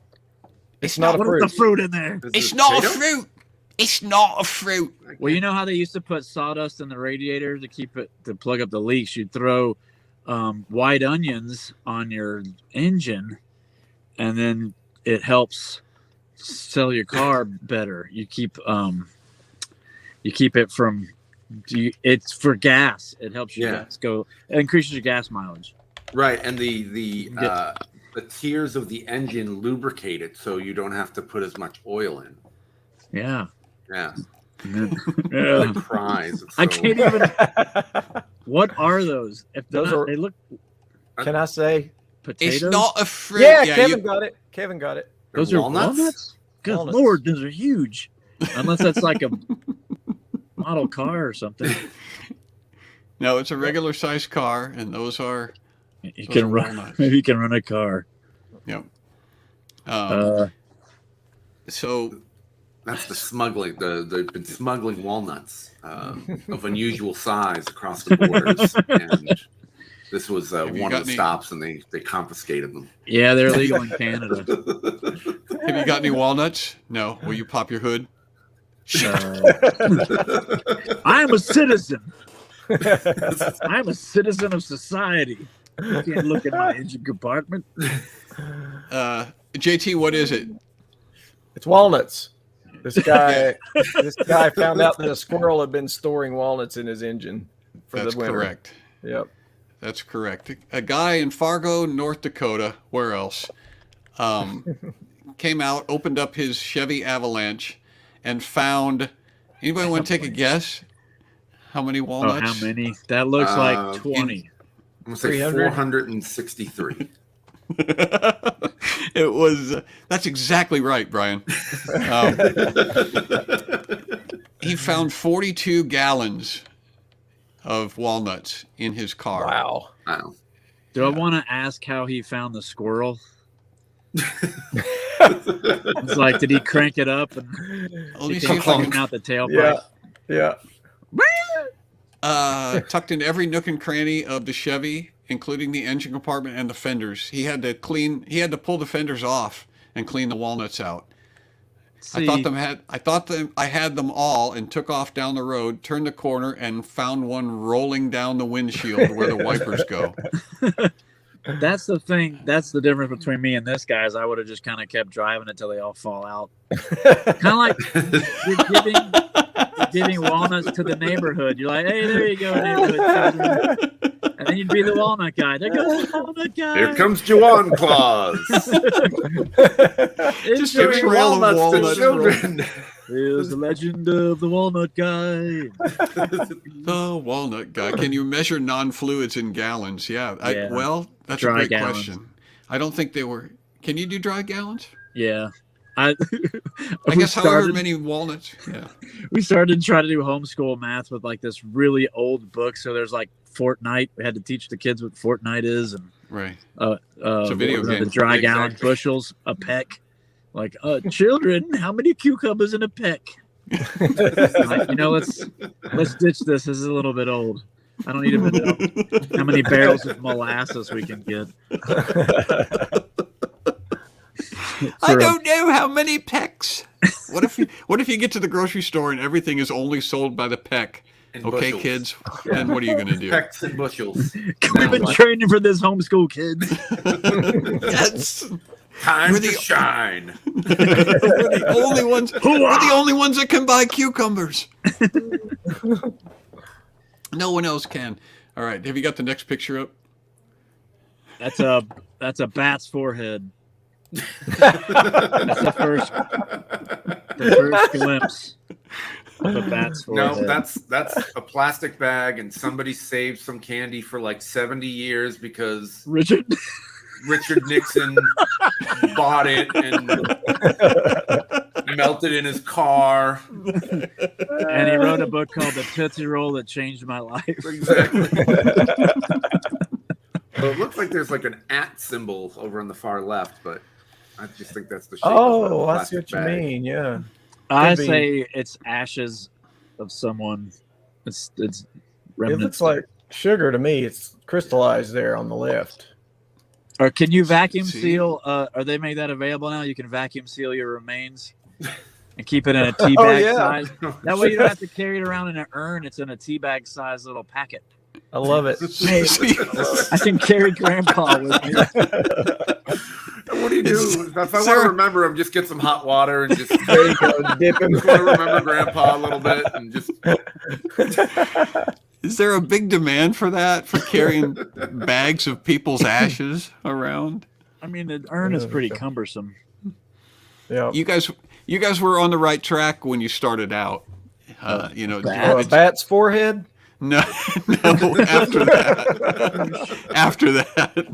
It's not a What fruit. is the fruit in there? Is It's it not a potato? fruit. It's not a fruit. Well, you know how they used to put sawdust in the radiator to plug up the leaks? You'd throw white onions on your engine, and then it helps sell your car better. You keep it from. It's for gas. It helps your Yeah. gas go. It increases your gas mileage. Right, and the tiers of the engine lubricate it, so you don't have to put as much oil in. Yeah. Yeah. Yeah. Cries. I can't even. What are those? If Those not, are- they look Can I say? potatoes. It's not a fruit. Yeah, you- Kevin got it. Kevin got it. Those are walnuts. Good Walnuts. Lord, those are huge. Unless that's like a model car or something. No, it's a regular sized car, and those are. You Those can are run. walnuts. Maybe you can run a car. Yep. So That's the smuggling. They've been smuggling walnuts of unusual size across the borders, and this was Have you one got of the any- stops, and they confiscated them. Yeah, they're legal in Canada. have you got any walnuts? No. Will you pop your hood? I am a citizen. I'm a citizen of society. You can't look at my engine compartment. JT, what is it? It's walnuts. This guy found out that a squirrel had been storing walnuts in his engine for That's the winter. correct. Yep. That's correct. A guy in Fargo, North Dakota, where else, came out, opened up his Chevy Avalanche, and found. Anybody want to take a guess? How many Oh, walnuts? how many? That looks like 20. I'm gonna say 300? 463. It was. That's exactly right, Brian. He found 42 gallons of walnuts in his car. Wow. Wow. Do I want to ask how he found the squirrel? It's like, did he crank it up and Let me he see came if I can. out the tailpipe? Yeah. Yeah. Tucked in every nook and cranny of the Chevy, including the engine compartment and the fenders. He had to pull the fenders off and clean the walnuts out. See, I had them all and took off down the road, turned the corner, and found one rolling down the windshield where the wipers go. that's the thing. That's the difference between me and this guy. Is I would have just kind of kept driving until they all fall out. Kind of like you're giving walnuts to the neighborhood. You're like, hey, there you go, neighborhood children. And then you'd be the walnut guy. There goes the walnut guy. Here comes Juan Claus. It's a the trail of walnuts. children. Here's the legend of the walnut guy. The walnut guy. Can you measure non-fluids in gallons? Yeah. Yeah. Well, that's Dry a great gallons. question. I don't think they were. Can you do dry gallons? Yeah. I guess however many walnuts. Yeah. We started trying to do homeschool math with like this really old book. So there's like Fortnite. We had to teach the kids what Fortnite is, and Right. a video game. the dry Exactly. gallon bushels, a peck. Like, children, how many cucumbers in a peck? Like, let's ditch this. This is a little bit old. I don't even know how many barrels of molasses we can get. I don't know how many pecks. What if you get to the grocery store and everything is only sold by the peck? In Okay, bushels. kids. Then what are you going to do? Pecks and bushels. We've been training for this homeschool, kids. Yes. Time We're to the- shine. We're the only ones. We're the only ones that can buy cucumbers. No one else can. All right. Have you got the next picture up? That's a bat's forehead. That's the first glimpse of a bat's forehead. No, that's a plastic bag, and somebody saved some candy for like 70 years because Richard. Richard Nixon bought it and melted in his car. And he wrote a book called The Tootsie Roll That Changed My Life. Exactly. So it looks like there's like an @ symbol over on the far left, but I just think that's the shape of Oh, a I see plastic what you bag. mean. Yeah. I Could be. say it's ashes of someone. It's It remnants. looks like sugar to me. It's crystallized there on the left. Or can you vacuum See? seal? Are they made that available now? You can vacuum seal your remains and keep it in a tea bag yeah. size. That way you don't have to carry it around in an urn. It's in a tea bag size little packet. I love it. I can carry Grandpa with me. What do you do? If I want Sarah- to remember him, just get some hot water and just There you go. Dip him. just want to remember Grandpa a little bit and just Is there a big demand for that? For carrying bags of people's ashes around? I mean, the urn is pretty cumbersome. Yeah. You guys were on the right track when you started out. You know, A bat's forehead? no, no. After that,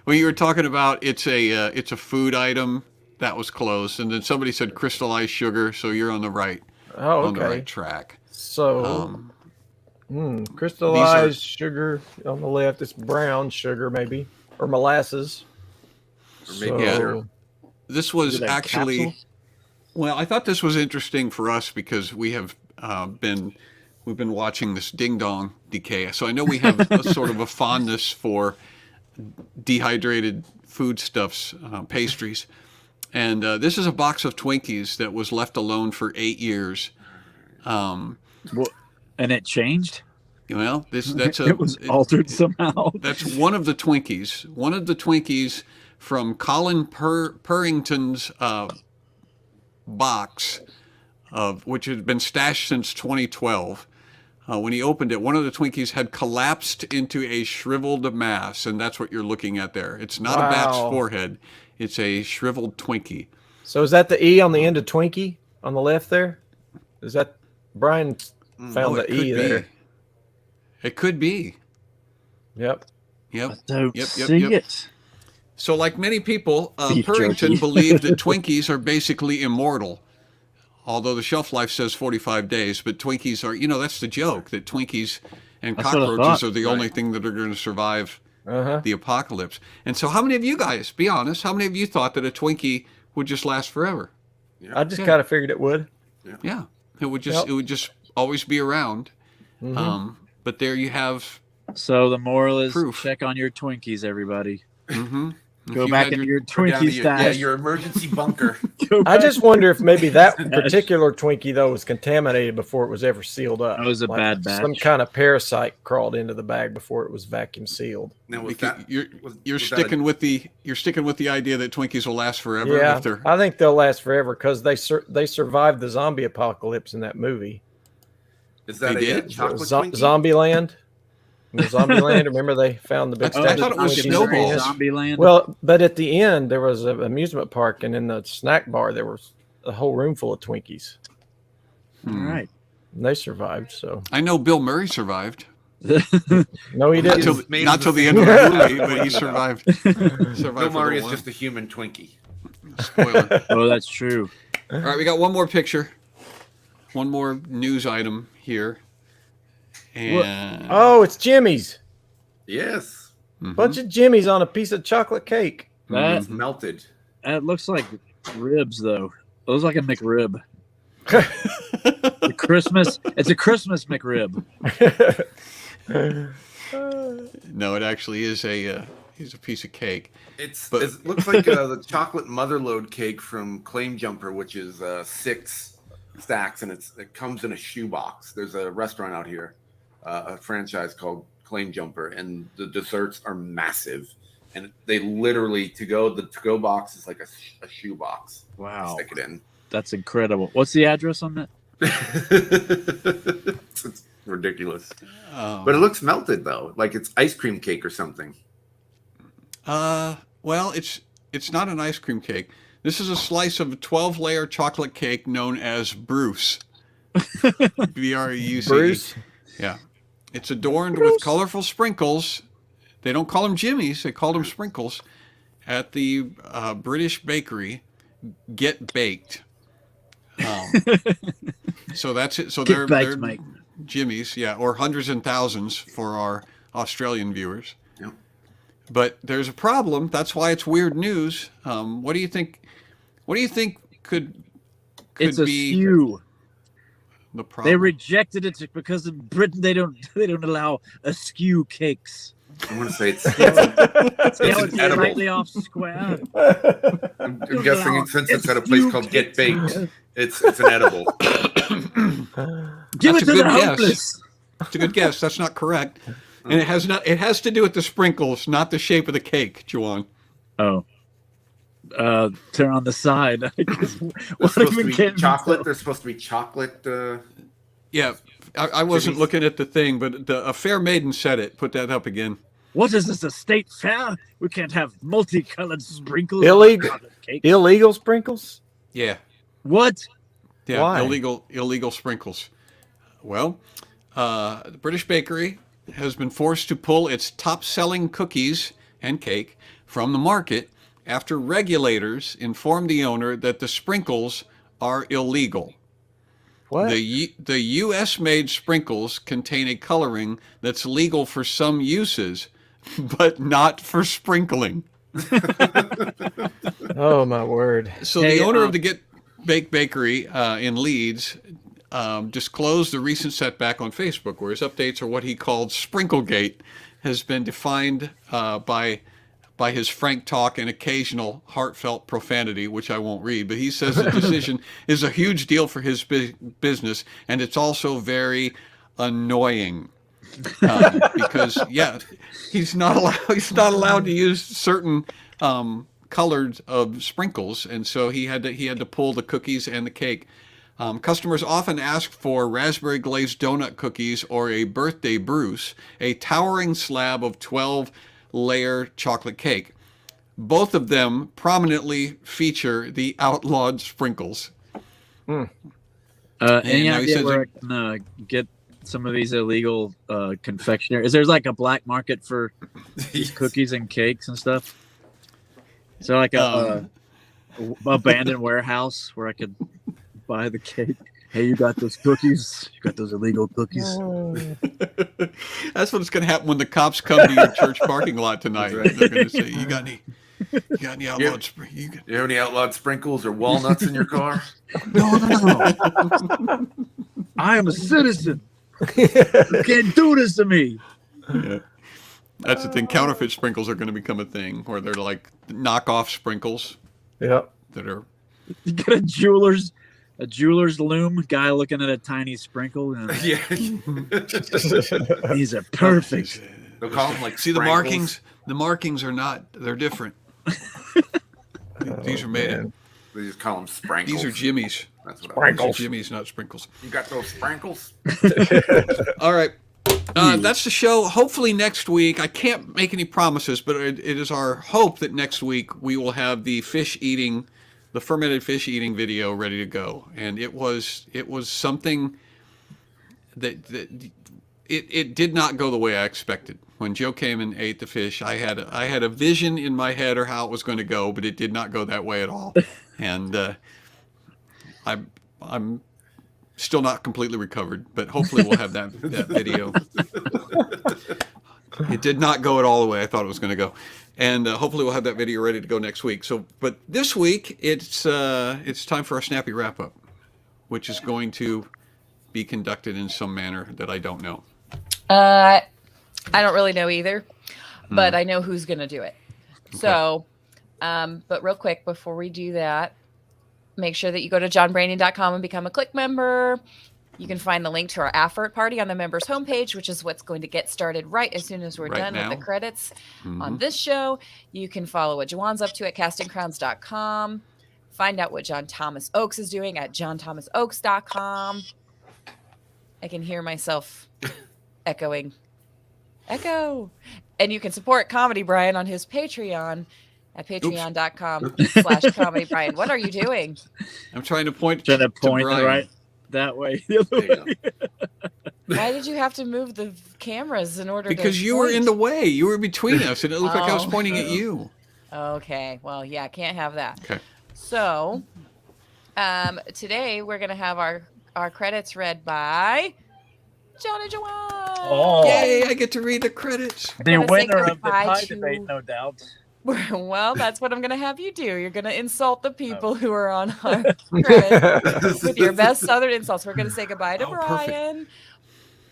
when you were talking about it's a food item that was close, and then somebody said crystallized sugar, so you're on the right Oh, on the okay. right track. So, crystallized sugar on the left. It's brown sugar, maybe, or molasses. Or maybe So, This was Is it a actually, capsule? well, I thought this was interesting for us because we have we've been watching this ding dong decay. So I know we have a sort of a fondness for dehydrated foodstuffs, pastries. And this is a box of Twinkies that was left alone for 8 years. And it changed. Well, that's It was altered somehow. That's one of the Twinkies. One of the Twinkies from Colin Purrington's box, which had been stashed since 2012. When he opened it, one of the Twinkies had collapsed into a shriveled mass, and that's what you're looking at there. It's not a bat's Wow. forehead. It's a shriveled Twinkie. so is that the E on the end of Twinkie on the left there? Is that Brian found it the E could there? be. It could be. Yep. Yep. I don't Yep, see it. So like many people, Beef Purrington jerky. believed that Twinkies are basically immortal. Although the shelf life says 45 days, but Twinkies are, that's the joke, that Twinkies and That's what I cockroaches thought. are the only thing that are going to survive Uh-huh. the apocalypse. And so how many of you guys, be honest, how many of you thought that a Twinkie would just last forever? I just kind of figured it would. Yeah. It would just always be around. But there you have. So the moral is Proof. check on your Twinkies, everybody. Mm-hmm. Go back into your Down Twinkie to stash. your emergency bunker. Go I back- just wonder if maybe that particular Twinkie, though, was contaminated before it was ever sealed up. That was a bad batch. Some kind of parasite crawled into the bag before it was vacuum sealed. Now, was Because that, you're was that sticking with the idea that Twinkies will last forever. Yeah, If they're, I think they'll last forever because they survived the zombie apocalypse in that movie. is that They a did? chocolate Twinkie? Zombieland. In the Zombieland, remember they found the big I stash thought of it was Twinkies at the Snowballs. end? Zombieland. Well, but at the end there was an amusement park, and in the snack bar there was a whole room full of Twinkies. All right. And they survived. So I know Bill Murray survived. no, he didn't. Not till the end of the movie, but he survived. Bill Murray for is the just a human Twinkie. spoiler. Oh, that's true. All right, we got one more picture, one more news item here, and Oh, it's Jimmy's. Yes, Bunch of Jimmy's on a piece of chocolate cake. That it's melted. that looks like ribs, though. It looks like a McRib. The Christmas. It's a Christmas McRib. no, it actually is a piece of cake. It But- looks like the chocolate motherload cake from Claim Jumper, which is 6 stacks, and it comes in a shoebox. There's a restaurant out here, a franchise called Claim Jumper, and the desserts are massive. And they literally the to-go box is like a shoebox. Wow, Stick it in. that's incredible. What's the address on that? It's ridiculous, but it looks melted though, like it's ice cream cake or something. Well, it's not an ice cream cake. This is a slice of a 12-layer chocolate cake known as Bruce. B-R-E-U-C-E. Bruce. Yeah. It's adorned with colorful sprinkles. They don't call them Jimmy's, they call them sprinkles. At the British bakery, Get Baked. So that's it. So Get they're baked, mate. Jimmy's, yeah, or hundreds and thousands for our Australian viewers. Yep. But there's a problem. That's why it's weird news. What do you think? What do you think could It's a be skew. the problem? They rejected it because in Britain they don't allow askew cakes. I'm gonna say it's See how an it's edible. slightly off square. I'm guessing since it's at a place called Get Baked, it's an edible. Give That's it a to the good guess. homeless. It's a good guess. That's not correct. And it has to do with the sprinkles, not the shape of the cake, Juan. Oh. Turn on the side. There's What supposed to even be can chocolate. There's supposed to be chocolate. Yeah, I wasn't Jimmy's. looking at the thing, but a fair maiden said it. Put that up again. What is this, a state fair? We can't have multicolored sprinkles. Illegal. on chocolate cake. Illegal sprinkles. Yeah. What? Yeah, Why? illegal sprinkles. Well, the British bakery has been forced to pull its top-selling cookies and cake from the market after regulators informed the owner that the sprinkles are illegal. What? The U.S.-made sprinkles contain a coloring that's legal for some uses, but not for sprinkling. Oh my word! So the owner of the Get Baked Bakery in Leeds disclosed the recent setback on Facebook, where his updates are what he called Sprinklegate has been defined by his frank talk and occasional heartfelt profanity, which I won't read. But he says the decision is a huge deal for his business, and it's also very annoying because he's not allowed to use certain colors of sprinkles, and so he had to pull the cookies and the cake. Customers often ask for raspberry glazed donut cookies or a birthday Bruce, a towering slab of 12-layer chocolate cake. Both of them prominently feature the outlawed sprinkles. Any idea where I can get some of these illegal confectionery? Is there like a black market for these cookies and cakes and stuff? Is there like a abandoned warehouse where I could buy the cake? Hey, you got those cookies? You got those illegal cookies? That's what's going to happen when the cops come to your church parking lot tonight. Right. They're going to say, "You got any outlawed sprinkles? You have any outlawed sprinkles or walnuts in your car?" No. I am a citizen. You can't do this to me. Yeah. That's the thing. Counterfeit sprinkles are going to become a thing, where they're like knockoff sprinkles. Yep. That are. You get a jeweler's loom guy looking at a tiny sprinkle. And Yeah. these are perfect. They'll call them like See the sprinkles. markings. The markings are not. They're different. These are made. Man. They just call them sprinkles. These are Jimmy's. That's what Sprinkles. These are Jimmy's, not sprinkles. You got those sprinkles? All right. That's the show. Hopefully next week, I can't make any promises, but it is our hope that next week we will have the fermented fish eating video ready to go. And it was something that it did not go the way I expected. When Joe came and ate the fish, I had a vision in my head of how it was going to go, but it did not go that way at all. And I'm still not completely recovered, but hopefully we'll have that video. It did not go at all the way I thought it was going to go, and hopefully we'll have that video ready to go next week. But this week it's time for our Snappy wrap up, which is going to be conducted in some manner that I don't know. I don't really know either, but I know who's going to do it. Okay. So, but real quick before we do that, make sure that you go to johnbrandon.com and become a Click member. You can find the link to our effort party on the members homepage, which is what's going to get started right as soon as we're done with the credits on this show. You can follow what Juan's up to at castingcrowns.com. Find out what John Thomas Oakes is doing at johnthomasoakes.com. I can hear myself echoing. Echo. And you can support Comedy Brian on his Patreon at patreon.com/Comedy Brian. What are you doing? I'm trying to point to Brian. Right that way. The other way. Why did you have to move the cameras in order because to you were in the way. You were between us, and it looked like I was pointing at you. Okay. Well, yeah, can't have that. Okay. So, today we're going to have our credits read by John and Juan. Oh. Yay, I get to read the credits. The winner of the pie debate, no doubt. Well, that's what I'm going to have you do. You're going to insult the people who are on our credit with your best Southern insults. We're going to say goodbye to Brian. Perfect.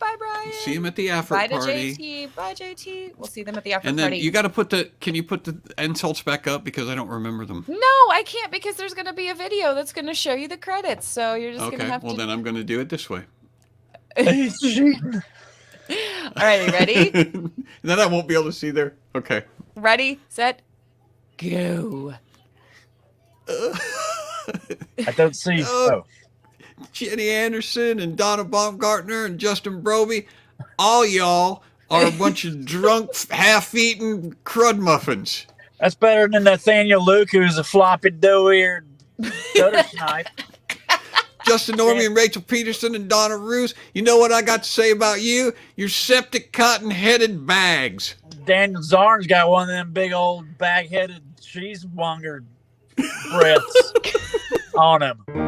Bye, Brian. See him at the after party. Bye to JT. Bye, JT. We'll see them at the after and then party. you got to can you put the insults back up because I don't remember them? No, I can't because there's going to be a video that's going to show you the credits. So you're just going to have to. Well, then I'm going to do it this way. He's cheating. All right, you ready? Then I won't be able to see there. Okay. Ready, set, go. I don't see. Jenny Anderson and Donna Baumgartner and Justin Broby, all y'all are a bunch of drunk, half-eaten crud muffins. That's better than Nathaniel Luke, who's a floppy, doughy-eared gutter snipe. Justin Normie and Rachel Peterson and Donna Roos. You know what I got to say about you? You're septic cotton-headed bags. Daniel Zarn's got one of them big old bag-headed cheesemonger breaths on him.